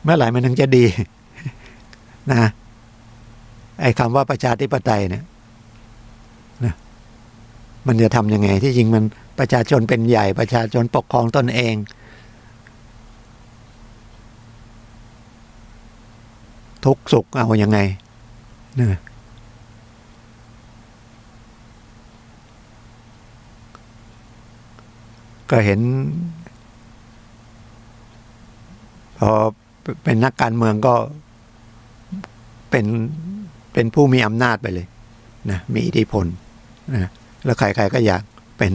เมื่อไหร่มันถึงจะดีนะไอ้คำว่าประชาธิปไตยเนี่ยนะมันจะทำยังไงที่จริงมันประชาชนเป็นใหญ่ประชาชนปกครองตนเองทุกสุขเอายังไงนะก็เห็นพอเป็นนักการเมืองก็เป็นผู้มีอำนาจไปเลยนะมีอิทธิพลนะแล้วใครๆก็อยากเป็น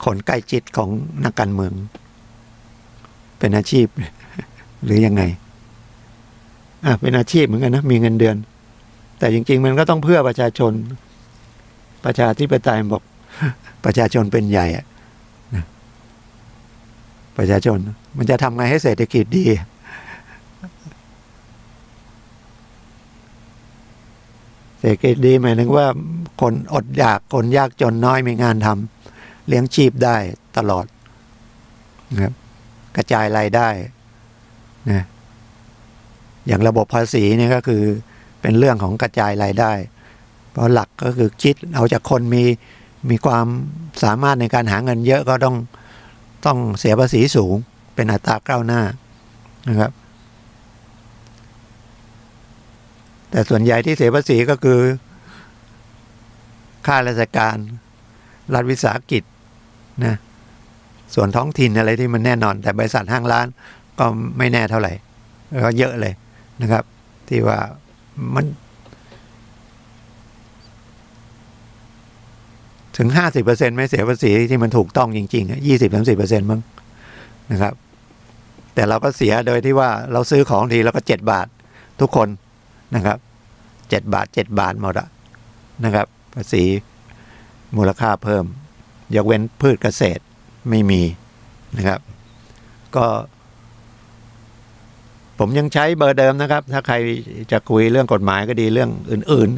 คนใกล้ชิดของนักการเมืองเป็นอาชีพหรือยังไงเป็นอาชีพเหมือนกันนะมีเงินเดือนแต่จริงๆมันก็ต้องเพื่อประชาชนประชาธิปไตยบอกประชาชนเป็นใหญ่อะนะประชาชนมันจะทำไงให้เศรษฐกิจดีเศรษฐกิจดีหมายถึงว่าคนอดอยากคนยากจนน้อยมีงานทำเลี้ยงชีพได้ตลอดนะครับกระจายรายได้นะอย่างระบบภาษีเนี่ยก็คือเป็นเรื่องของกระจายรายได้เพราะหลักก็คือคิดเอาจากคนมีความสามารถในการหาเงินเยอะก็ต้องเสียภาษีสูงเป็นอัตราก้าวหน้านะครับแต่ส่วนใหญ่ที่เสียภาษีก็คือข้าราชการรัฐวิสาหกิจนะส่วนท้องถิ่นอะไรที่มันแน่นอนแต่บริษัทห้างร้านก็ไม่แน่เท่าไหร่ก็เยอะเลยนะครับที่ว่ามันถึง 50% ไม่เสียภาษีที่มันถูกต้องจริงๆ 20-30% มั้งนะครับแต่เราก็เสียโดยที่ว่าเราซื้อของทีแล้วก็7 บาททุกคนนะครับ7 บาทหมดอะนะครับภาษีมูลค่าเพิ่มยกเว้นพืชเกษตรไม่มีนะครับก็ผมยังใช้เบอร์เดิมนะครับถ้าใครจะคุยเรื่องกฎหมายก็ดีเรื่องอื่น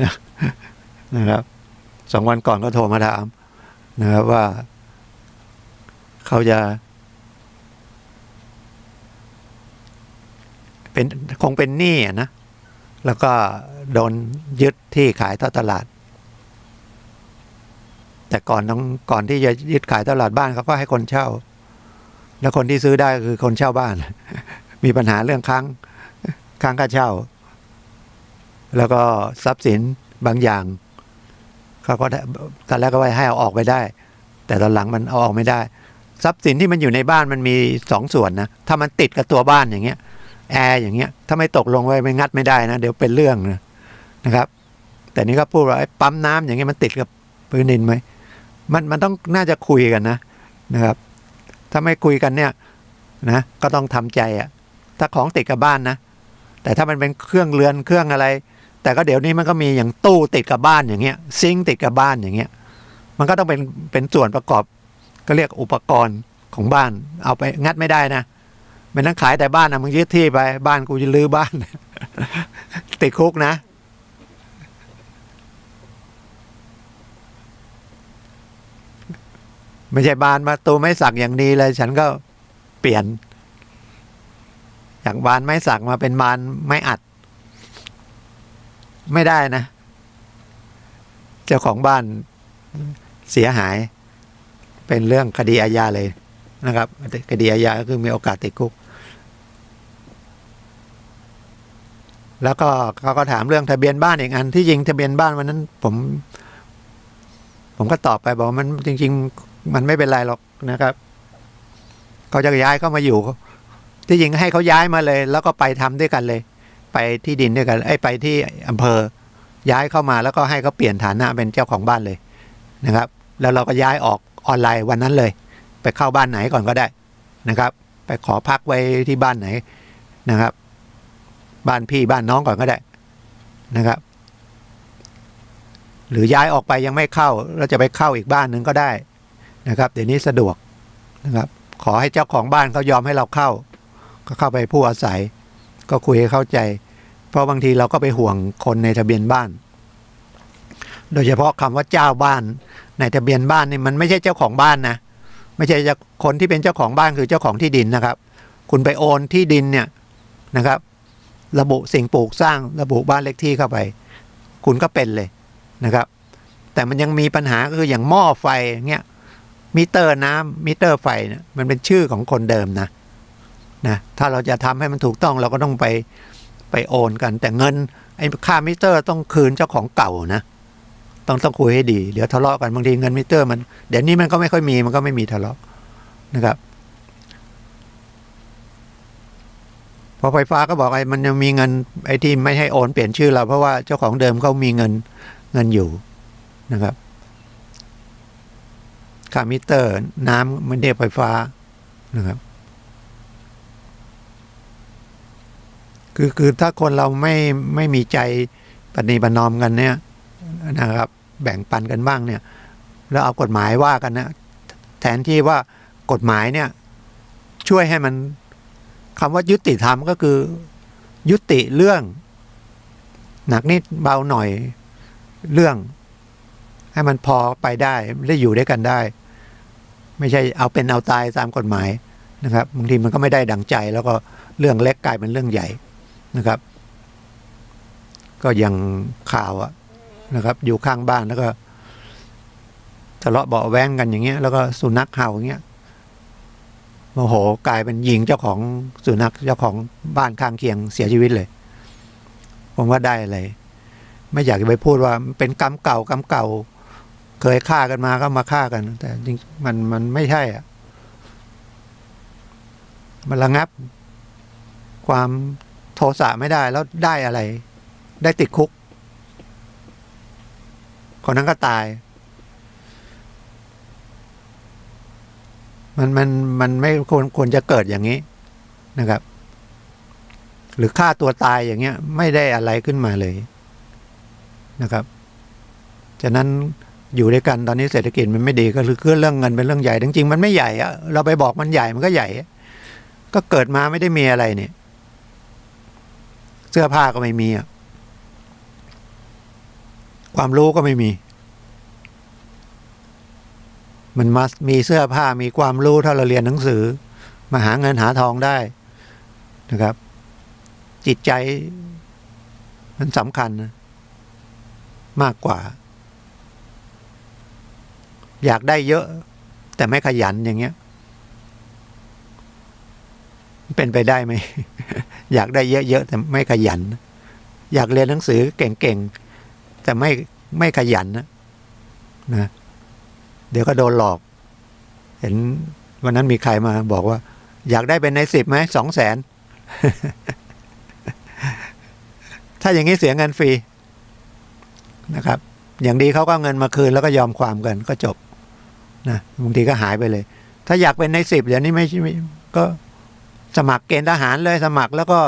ๆนะครับ2 วันก่อนก็โทรมาถามนะครับว่าเขาจะคงเป็นหนี้นะแล้วก็โดนยึดที่ขายทอดตลาดแต่ก่อนที่จะยึดขายตลาดบ้านเขาก็ให้คนเช่าแล้วคนที่ซื้อได้คือคนเช่าบ้านมีปัญหาเรื่องค้างค่าเช่าแล้วก็ทรัพย์สินบางอย่างเขาก็ตอนแรกก็ไว้ให้เอาออกไปได้แต่ตอนหลังมันเอาออกไม่ได้ทรัพย์สินที่มันอยู่ในบ้านมันมี2 ส่วนนะถ้ามันติดกับตัวบ้านอย่างเงี้ยแอร์อย่างเงี้ยถ้าไม่ตกลงไว้ไม่งัดไม่ได้นะเดี๋ยวเป็นเรื่องนะครับแต่นี่ก็พูดว่าไอ้ปั๊มน้ำอย่างเงี้ยมันติดกับพื้นดินไหมมันต้องน่าจะคุยกันนะครับถ้าไม่คุยกันเนี่ยนะก็ต้องทำใจอะถ้าของติดกับบ้านนะแต่ถ้ามันเป็นเครื่องเรือนเครื่องอะไรแต่ก็เดี๋ยวนี้มันก็มีอย่างตู้ติดกับบ้านอย่างเงี้ยซิงค์ติดกับบ้านอย่างเงี้ยมันก็ต้องเป็นส่วนประกอบก็เรียกอุปกรณ์ของบ้านเอาไปงัดไม่ได้นะมันต้องขายแต่บ้านนะมึงยึดที่ไปบ้านกูจะรื้อบ้าน ติดคุกนะไม่ใช่บานประตูไม้สักอย่างดีเลยฉันก็เปลี่ยนจากบานไม้สักมาเป็นบานไม้อัดไม่ได้นะเจ้าของบ้านเสียหายเป็นเรื่องคดีอาญาเลยนะครับคดีอาญาก็คือมีโอกาสติดคุกแล้วก็เขาก็ถามเรื่องทะเบียนบ้านอีกอันที่จริงทะเบียนบ้านวันนั้นผมก็ตอบไปบอกมันจริงๆมันไม่เป็นไรหรอกนะครับเขาจะย้ายเข้ามาอยู่ที่จริงให้เขาย้ายมาเลยแล้วก็ไปทำด้วยกันเลยไปที่ดินด้วยกันไปที่อำเภอย้ายเข้ามาแล้วก็ให้เขาเปลี่ยนฐานะเป็นเจ้าของบ้านเลยนะครับแล้วเราก็ย้ายออกออนไลน์วันนั้นเลยไปเข้าบ้านไหนก่อนก็ได้นะครับไปขอพักไว้ที่บ้านไหนนะครับบ้านพี่บ้านน้องก่อนก็ได้นะครับหรือย้ายออกไปยังไม่เข้าเราจะไปเข้าอีกบ้านหนึ่งก็ได้นะครับเดี๋ยวนี้สะดวกนะครับขอให้เจ้าของบ้านเขายอมให้เราเข้าก็เข้าไปผู้อาศัยก็คุยให้เข้าใจ เพราะบางทีเราก็ไปห่วงคนในทะเบียนบ้าน โดยเฉพาะคำว่าเจ้าบ้านในทะเบียนบ้านนี่มันไม่ใช่เจ้าของบ้านนะไม่ใช่คนที่เป็นเจ้าของบ้านคือเจ้าของที่ดินนะครับคุณไปโอนที่ดินเนี่ยนะครับระบุสิ่งปลูกสร้างระบุบ้านเลขที่เข้าไปคุณก็เป็นเลยนะครับแต่มันยังมีปัญหาก็คืออย่างหม้อไฟเงี้ยมิเตอร์น้ำมิเตอร์ไฟเนี่ยมันเป็นชื่อของคนเดิมนะถ้าเราจะทำให้มันถูกต้องเราก็ต้องไปโอนกันแต่เงินไอ้ค่ามิเตอร์ต้องคืนเจ้าของเก่านะต้องคุยให้ดีเดี๋ยวทะเลาะกันบางทีเงินมิเตอร์มันเดี๋ยวนี้มันก็ไม่ค่อยมีมันก็ไม่มีทะเลาะนะครับพอไฟฟ้าก็บอกไอ้มันยังมีเงินไอ้ที่ไม่ให้โอนเปลี่ยนชื่อเราเพราะว่าเจ้าของเดิมเขามีเงินอยู่นะครับค่ามิเตอร์น้ำมันเรียกไฟฟ้านะครับคือถ้าคนเราไม่มีใจปณีประนอมกันเนี่ยนะครับแบ่งปันกันบ้างเนี่ยแล้วเอากฎหมายว่ากันนะแทนที่ว่ากฎหมายเนี่ยช่วยให้มันคำว่ายุติธรรมก็คือยุติเรื่องหนักนิดเบาหน่อยเรื่องให้มันพอไปได้อยู่ด้วยกันได้ไม่ใช่เอาเป็นเอาตายตามกฎหมายนะครับบางทีมันก็ไม่ได้ดังใจแล้วก็เรื่องเล็กกลายเป็นเรื่องใหญ่นะครับก็ยังข่าวนะครับอยู่ข้างบ้านแล้วก็ทะเลาะเบาะแว้งกันอย่างเงี้ยแล้วก็สุนัขเห่าอย่างเงี้ยโมโหกลายเป็นยิงเจ้าของสุนัขเจ้าของบ้านข้างเคียงเสียชีวิตเลยผมว่าได้อะไรไม่อยากจะไปพูดว่าเป็นกรรมเก่าเคยฆ่ากันมาก็มาฆ่ากันแต่จริงมันไม่ใช่มันระงับความโทสะไม่ได้แล้วได้อะไรได้ติดคุกคนนั้นก็ตายมันไม่ควรจะเกิดอย่างนี้นะครับหรือฆ่าตัวตายอย่างเงี้ยไม่ได้อะไรขึ้นมาเลยนะครับฉะนั้นอยู่ด้วยกันตอนนี้เศรษฐกิจมันไม่ดีก็คือเรื่องเงินเป็นเรื่องใหญ่จริงๆมันไม่ใหญ่เราไปบอกมันใหญ่มันก็ใหญ่ก็เกิดมาไม่ได้มีอะไรเนี่ยเสื้อผ้าก็ไม่มีความรู้ก็ไม่มีมันมามีเสื้อผ้ามีความรู้ถ้าเราเรียนหนังสือมาหาเงินหาทองได้นะครับจิตใจมันสำคัญนะมากกว่าอยากได้เยอะแต่ไม่ขยันอย่างเงี้ยเป็นไปได้ไหม อยากได้เยอะๆแต่ไม่ขยันอยากเรียนหนังสือเก่งๆแต่ไม่ขยันนะเดี๋ยวก็โดนหลอกเห็นวันนั้นมีใครมาบอกว่าอยากได้เป็นใน10ไหม200,000 ถ้าอย่างนี้เสียเงินฟรีนะครับอย่างดีเขาก็เงินมาคืนแล้วก็ยอมความกันก็จบนะบางทีก็หายไปเลยถ้าอยากเป็นใน10เดี๋ยวนี้ไม่ก็สมัครเกณฑ์ทหารเลยสมัครแล้วก็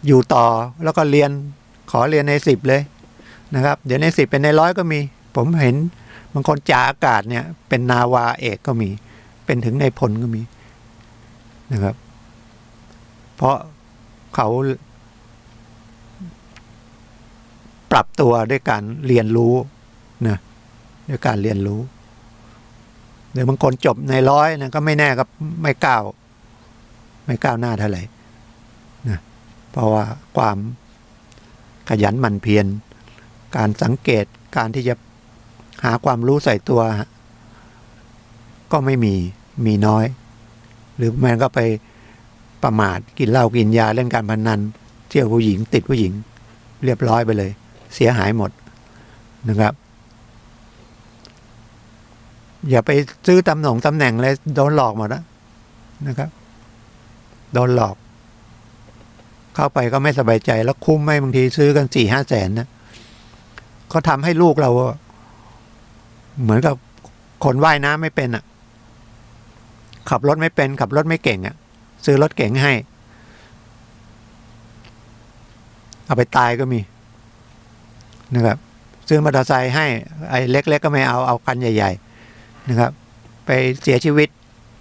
อยู่ต่อแล้วก็ขอเรียนใน10เลยนะครับเดี๋ยวใน10เป็นใน100ก็มีผมเห็นบางคนจ่าอากาศเนี่ยเป็นนาวาเอกก็มีเป็นถึงในพลก็มีนะครับเพราะเขาปรับตัวด้วยการเรียนรู้นะด้วยการเรียนรู้หรือบางคนจบใน100นะก็ไม่แน่ก็ไม่ก้าวหน้าเท่าไหร่นะเพราะว่าความขยันหมั่นเพียรการสังเกตการที่จะหาความรู้ใส่ตัวก็ไม่มีน้อยหรือแม้ก็ไปประมาทกินเหล้ากินยาเล่นการพนันเที่ยวผู้หญิงติดผู้หญิงเรียบร้อยไปเลยเสียหายหมดนะครับอย่าไปซื้อตำแหน่งเลยโดนหลอกหมดนะครับโดนหลอกเข้าไปก็ไม่สบายใจแล้วคุ้มไหมบางทีซื้อกัน4-5 แสนนะเขาทำให้ลูกเราเหมือนกับคนว่ายน้ำไม่เป็นขับรถไม่เป็นขับรถไม่เก่งซื้อรถเก่งให้เอาไปตายก็มีนะครับซื้อมอเตอร์ไซค์ให้ไอ้เล็กๆก็ไม่เอาคันใหญ่ๆนะครับไปเสียชีวิต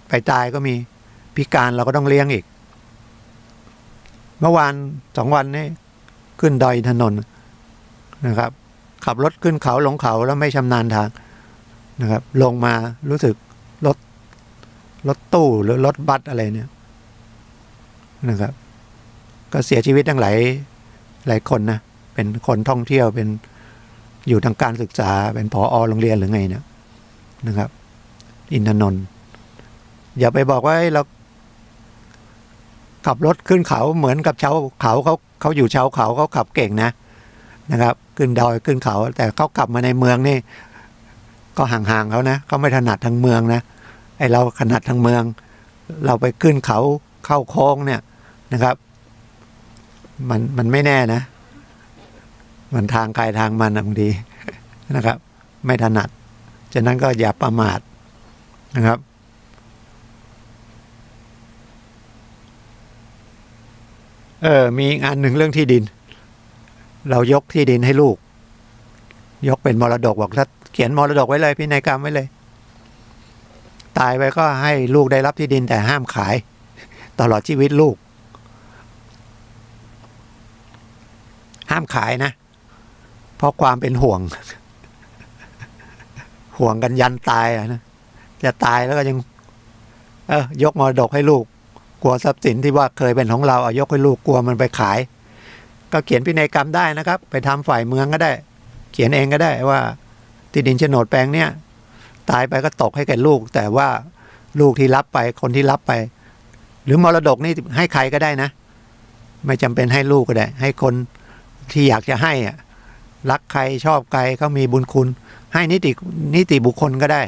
ไปตายก็มีพิการเราก็ต้องเลี้ยงอีกเมื่อวาน2 วันนี้ ขึ้นดอยถนนนะครับ ขับรถขึ้นเขาลงเขาแล้วไม่ชำนาญทางนะครับ ลงมารู้สึกรถตู้หรือรถบัสอะไรเนี่ยนะครับ ก็เสียชีวิตทั้งหลายคนนะเป็นคนท่องเที่ยวเป็นอยู่ทางการศึกษาเป็นผอโรงเรียนหรือไงเนี่ยนะครับ อินทนนท์อย่าไปบอกว่าเราขับรถขึ้นเขาเหมือนกับชาวเขาเขาอยู่ชาวเขาขับเก่งนะครับขึ้นดอยขึ้นเขาแต่เขากลับมาในเมืองนี่ก็ห่างๆเขานะเขาไม่ถนัดทางเมืองนะไอเราถนัดทางเมือง เราไปขึ้นเขาเข้าโค้งเนี่ยนะครับ มันไม่แน่นะมันทางใครทางมันบางทีนะครับ ไม่ถนัดฉะนั้นก็อย่าประมาทนะครับมีอีกอันหนึ่งเรื่องที่ดินเรายกที่ดินให้ลูกยกเป็นมรดกบอกถ้าเขียนมรดกไว้เลยพินัยกรรมไว้เลยตายไปก็ให้ลูกได้รับที่ดินแต่ห้ามขายตลอดชีวิตลูกห้ามขายนะเพราะความเป็นห่วงห่วงกันยันตายนะจะตายแล้วก็ยังยกมรดกให้ลูกกลัวทรัพย์สินที่ว่าเคยเป็นของเรายกให้ลูกกลัวมันไปขายก็เขียนพินัยกรรมได้นะครับไปทำฝ่ายเมืองก็ได้เขียนเองก็ได้ว่าที่ดินโฉนดแปลงเนี้ยตายไปก็ตกให้แก่ลูกแต่ว่าลูกที่รับไปคนที่รับไปหรือมรดกนี่ให้ใครก็ได้นะไม่จำเป็นให้ลูกก็ได้ให้คนที่อยากจะให้รักใครชอบใครเขามีบุญคุณให้นิติบุคคลก็ได้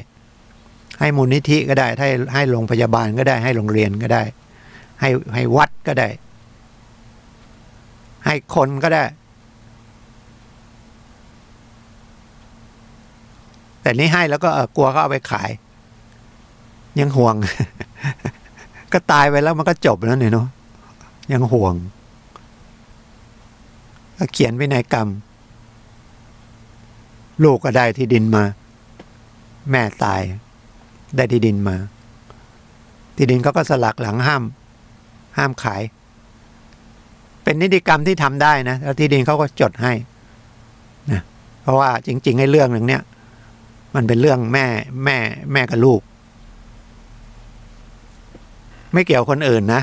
ให้มูลนิธิก็ได้ให้โรงพยาบาลก็ได้ให้โรงเรียนก็ได้ให้วัดก็ได้ให้คนก็ได้แต่นี้ให้แล้วก็กลัวเขาเอาไปขายยังห่วง ก็ตายไปแล้วมันก็จบแล้วเนี่ยเนาะยังห่วงก็เขียนพินัยกรรมลูกก็ได้ที่ดินมาแม่ตายได้ที่ดินมาที่ดินเขาก็สลักหลังห้ามขายเป็นนิติกรรมที่ทำได้นะแล้วที่ดินเขาก็จดให้นะเพราะว่าจริงๆไอ้เรื่องหนึ่งเนี่ยมันเป็นเรื่องแม่กับลูกไม่เกี่ยวคนอื่นนะ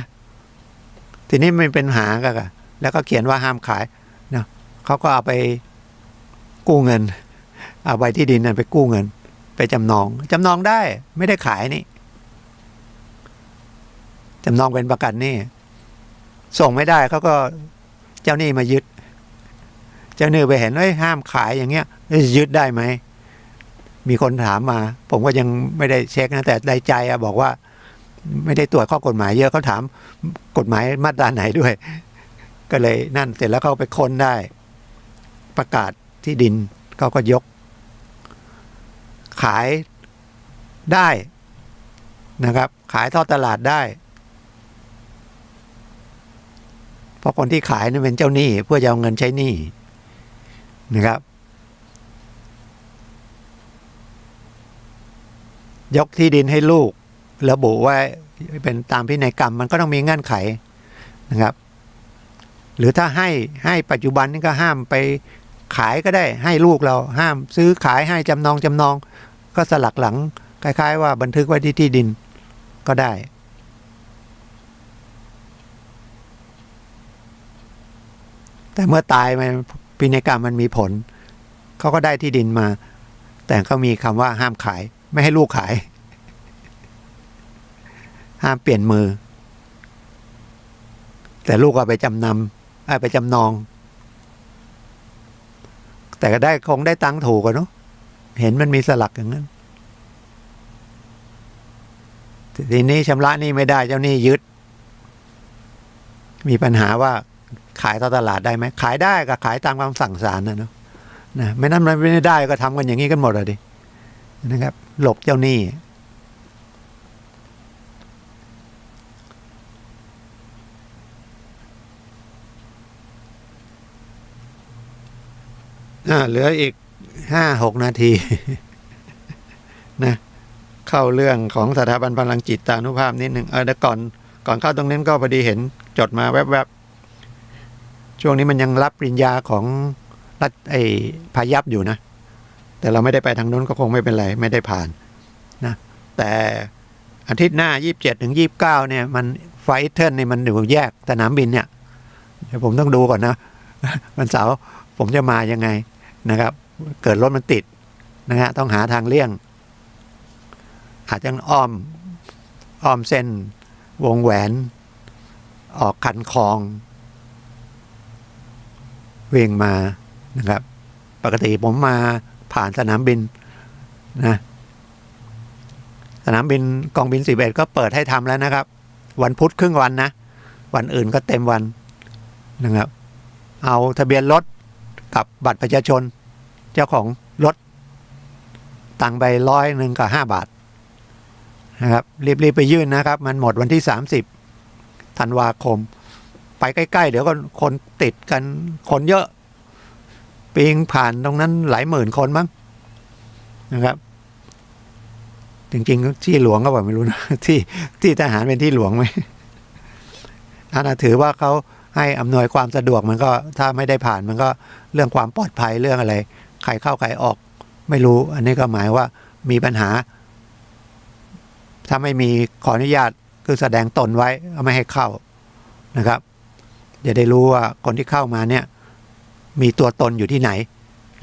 ทีนี้มันเป็นปัญหากันแล้วก็เขียนว่าห้ามขายนะเขาก็เอาไปกู้เงินเอาใบที่ดินนั้นไปกู้เงินไปจำนองได้ไม่ได้ขายนี่จำนองเป็นประกันนี่ส่งไม่ได้เขาก็เจ้าหนี้มายึดเจ้าหนี้ไปเห็นห้ามขายอย่างเงี้ยยึดได้ไหมมีคนถามมาผมก็ยังไม่ได้เช็คนะแต่ในใจบอกว่าไม่ได้ตรวจข้อกฎหมายเยอะเขาถามกฎหมายมาตราไหนด้วยก็เลยนั่นเสร็จแล้วเขาไปค้นได้ประกาศที่ดินเขาก็ยกขายได้นะครับขายทอดตลาดได้เพราะคนที่ขายนี่เป็นเจ้าหนี้เพื่อจะเอาเงินใช้หนี้นะครับยกที่ดินให้ลูกระบุว่าเป็นตามพินัยกรรมมันก็ต้องมีเงื่อนไขนะครับหรือถ้าให้ปัจจุบันนี่ก็ห้ามไปขายก็ได้ให้ลูกเราห้ามซื้อขายให้จำนองก็สลักหลังคล้ายๆว่าบันทึกไว้ที่ดินก็ได้แต่เมื่อตายมันพินัยกรรมมันมีผลเขาก็ได้ที่ดินมาแต่เขามีคำว่าห้ามขายไม่ให้ลูกขายห้ามเปลี่ยนมือแต่ลูกเอาไปจำนำไปจำนองแต่ก็ได้คงได้ตังค์ถูกกันเนาะเห็นมันมีสลักอย่างนั้นทีนี้ชำระหนี้ไม่ได้เจ้าหนี้ยึดมีปัญหาว่าขายต่อตลาดได้ไหมขายได้ก็ขายตามคำสั่งศาลนะเนาะไม่นั้นมันไม่ได้ก็ทำกันอย่างนี้กันหมดเลยดินะครับหลบเจ้าหนี้เหลืออีก5-6 นาทีนะเข้าเรื่องของสถาบันพลังจิตตานุภาพนิดหนึ่งแต่ก่อนเข้าตรงนั้นก็พอดีเห็นจดมาแวบๆ ช่วงนี้มันยังรับปริญญาของรัฐพายัพอยู่นะแต่เราไม่ได้ไปทางนู้นก็คงไม่เป็นไรไม่ได้ผ่านนะแต่อาทิตย์หน้า27 ถึง 29เนี่ยมันไฟเทิร์นนี่มันอยู่แยกสนามบินเนี่ยเดี๋ยวผมต้องดูก่อนนะวันเสาร์ผมจะมายังไงนะครับเกิดรถมันติดนะฮะต้องหาทางเลี่ยงอาจจะอ้อมเส้นวงแหวนออกคันคลองวิ่งมานะครับปกติผมมาผ่านสนามบินนะสนามบินกองบิน11ก็เปิดให้ทำแล้วนะครับวันพุธครึ่งวันนะวันอื่นก็เต็มวันนะครับเอาทะเบียนรถกับบัตรประชาชนเจ้าของรถตังไป100กับ5 บาทนะครับรีบไปยื่นนะครับมันหมดวันที่30 ธันวาคมไปใกล้ๆเดี๋ยวก็คนติดกันคนเยอะปีงผ่านตรงนั้นหลายหมื่นคนมั้งนะครับจริงๆที่หลวงก็บอกไม่รู้นะที่ทหารเป็นที่หลวงไหมถ้าถือว่าเขาให้อำนวยความสะดวกมันก็ถ้าไม่ได้ผ่านมันก็เรื่องความปลอดภัยเรื่องอะไรใครเข้าใครออกไม่รู้อันนี้ก็หมายว่ามีปัญหาถ้าไม่มีขออนุญาตคือแสดงตนไว้ไม่ให้เข้านะครับจะได้รู้ว่าคนที่เข้ามาเนี่ยมีตัวตนอยู่ที่ไหน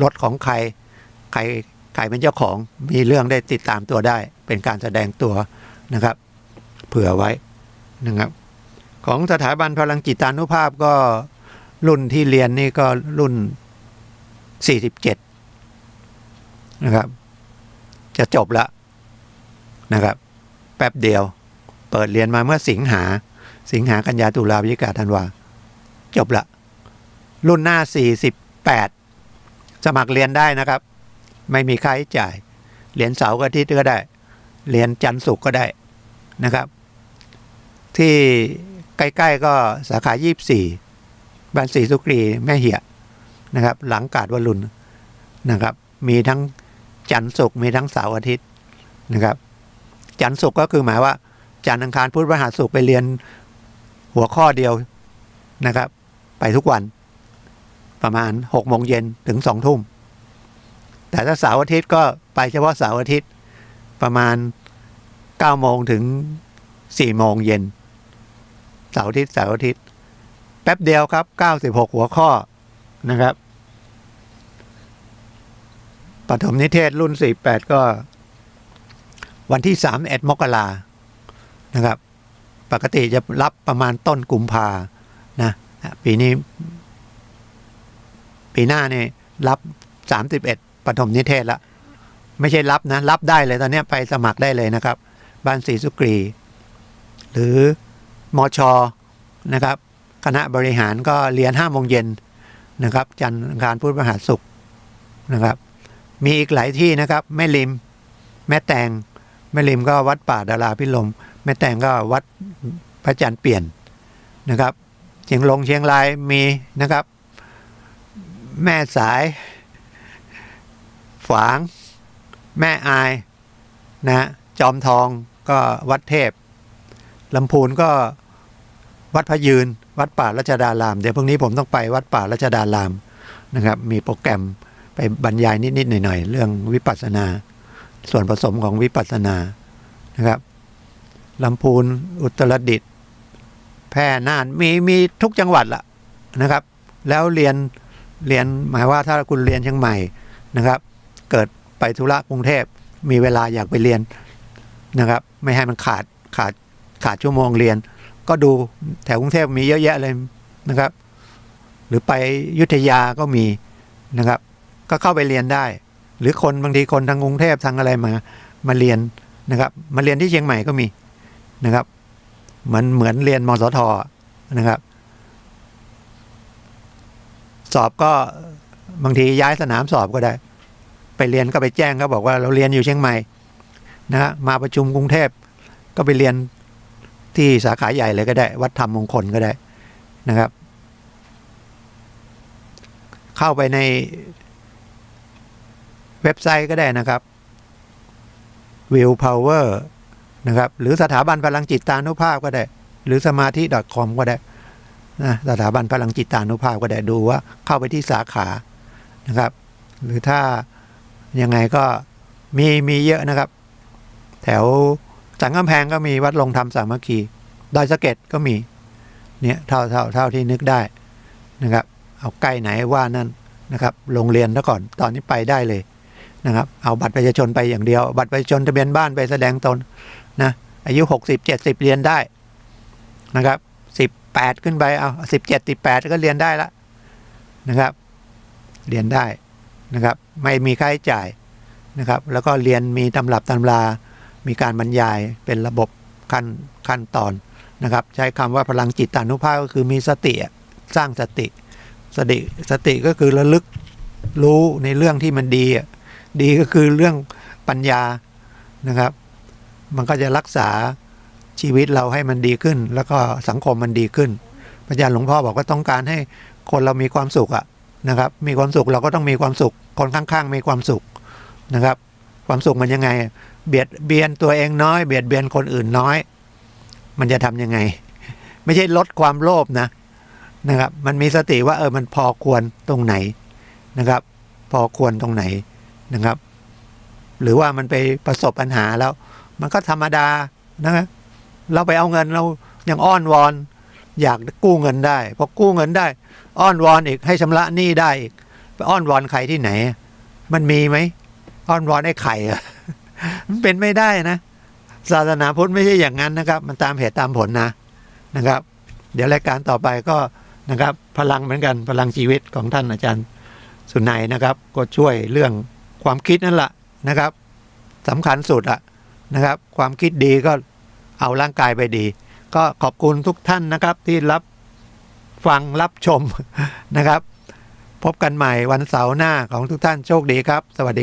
รถของใครเป็นเจ้าของมีเรื่องได้ติดตามตัวได้เป็นการแสดงตัวนะครับเผื่อไว้นะครับของสถาบันพลังจิตานุภาพก็รุ่นที่เรียนนี่ก็รุ่น47นะครับจะจบละนะครับแป๊บเดียวเปิดเรียนมาเมื่อสิงหากันยาตุลาพฤศจิกาธันวาจบละรุ่นหน้า48สมัครเรียนได้นะครับไม่มีค่าใช้จ่ายเรียนเสาร์อาทิตย์ก็ได้เรียนจันทร์ศุกร์ก็ได้นะครับที่ใกล้ๆก็สาขา24บ้านศรีสุกรีแม่เหี่ยนะครับหลังกาดวรุณนะครับมีทั้งจันทร์ศุกร์มีทั้งเสาร์อาทิตย์นะครับจันทร์ศุกร์ก็คือหมายว่าจันทร์อังคารพุธพฤหัสศุกร์ไปเรียนหัวข้อเดียวนะครับไปทุกวันประมาณ6 โมงเย็นถึง2 ทุ่มแต่ถ้าเสาร์อาทิตย์ก็ไปเฉพาะเสาร์อาทิตย์ประมาณ9 โมงถึง4 โมงเย็นเสาร์อาทิตย์แป๊บเดียวครับ96หัวข้อนะครับปฐมนิเทศรุ่น48ก็วันที่31 มกรานะครับปกติจะรับประมาณต้นกุมภานะปีหน้านี่รับ31ปฐมนิเทศละไม่ใช่รับนะรับได้เลยตอนนี้ไปสมัครได้เลยนะครับบ้านศรีสุกรีหรือมชนะครับคณะบริหารก็เรียน5 โมงเย็นนะครับจันทร์อังคารพุธพฤหัสศุกร์นะครับมีอีกหลายที่นะครับแม่ริมแม่แตงแม่ริมก็วัดป่าดาราพิรมแม่แตงก็วัดพระจันทร์เปลี่ยนนะครับเชียงรายมีนะครับแม่สายฝางแม่อายนะจอมทองก็วัดเทพลำพูนก็วัดพระยืนวัดป่ารัชดารามเดี๋ยวพรุ่งนี้ผมต้องไปวัดป่ารัชดารามนะครับมีโปรแกรมไปบรรยายนิดๆหน่อยๆเรื่องวิปัสสนาส่วนผสมของวิปัสสนานะครับลำพูนอุตรดิตถ์แพร่น่านมีทุกจังหวัดละนะครับแล้วเรียนหมายว่าถ้าคุณเรียนเชียงใหม่นะครับเกิดไปธุระกรุงเทพมีเวลาอยากไปเรียนนะครับไม่ให้มันขาดชั่วโมงเรียนก็ดูแถวกรุงเทพมีเยอะแยะเลยนะครับหรือไปอยุธยาก็มีนะครับก็เข้าไปเรียนได้หรือคนบางทีคนทางกรุงเทพทางอะไรมาเรียนนะครับมาเรียนที่เชียงใหม่ก็มีนะครับเหมือนเรียนมสทนะครับสอบก็บางทีย้ายสนามสอบก็ได้ไปเรียนก็ไปแจ้งเขาบอกว่าเราเรียนอยู่เชียงใหม่นะฮะมาประชุมกรุงเทพก็ไปเรียนที่สาขาใหญ่เลยก็ได้วัดธรรมมงคลก็ได้นะครับเข้าไปในเว็บไซต์ก็ได้นะครับ Will Power นะครับหรือสถาบันพลังจิตตานุภาพก็ได้หรือสมาธิ .com ก็ได้ นะสถาบันพลังจิตานุภาพก็ได้ดูว่าเข้าไปที่สาขานะครับ หรือถ้ายังไงก็มีเยอะนะครับ แถวสันกำแพงก็มีวัดลงธรรมสามัคคีดอยสะเก็ดก็มีเนี่ยเท่าที่นึกได้นะครับเอาใกล้ไหนว่านั่นนะครับโรงเรียนซะก่อนตอนนี้ไปได้เลยนะครับเอาบัตรประชาชนไปอย่างเดียวบัตรประชาชนทะเบียนบ้านไปแสดงตนนะอายุ60-70เรียนได้นะครับ18ขึ้นไปเอา17-18ก็เรียนได้ละนะครับเรียนได้นะครับไม่มีค่าใช้จ่ายนะครับแล้วก็เรียนมีตำรับตำรามีการบรรยายเป็นระบบขั้นตอนนะครับใช้คำว่าพลังจิตานุภาพก็คือมีสติสร้างสติก็คือระลึกรู้ในเรื่องที่มันดีก็คือเรื่องปัญญานะครับมันก็จะรักษาชีวิตเราให้มันดีขึ้นแล้วก็สังคมมันดีขึ้นพระอาจารย์หลวงพ่อบอกว่าต้องการให้คนเรามีความสุขนะครับมีความสุขเราก็ต้องมีความสุขคนข้างๆมีความสุขนะครับความสุขมันยังไงเบียดเบียนตัวเองน้อยเบียดเบียนคนอื่นน้อยมันจะทำยังไงไม่ใช่ลดความโลภนะครับมันมีสติว่ามันพอควรตรงไหนนะครับพอควรตรงไหนนะครับหรือว่ามันไปประสบปัญหาแล้วมันก็ธรรมดานะครับเราไปเอาเงินเรายังอ้อนวอนอยากกู้เงินได้พอกู้เงินได้อ้อนวอนอีกให้ชำระหนี้ได้อีกไปอ้อนวอนใครที่ไหนมันมีไหมอ้อนวอนไอ้ไข่มันเป็นไม่ได้นะศาสนาพุทธไม่ใช่อย่างนั้นนะครับมันตามเหตุตามผลนะครับเดี๋ยวรายการต่อไปก็นะครับพลังเหมือนกันพลังชีวิตของท่านอาจารย์สุนัยนะครับก็ช่วยเรื่องความคิดนั่นแหละนะครับสำคัญสุดนะครับความคิดดีก็เอาร่างกายไปดีก็ขอบคุณทุกท่านนะครับที่รับฟังรับชมนะครับพบกันใหม่วันเสาร์หน้าของทุกท่านโชคดีครับสวัสดี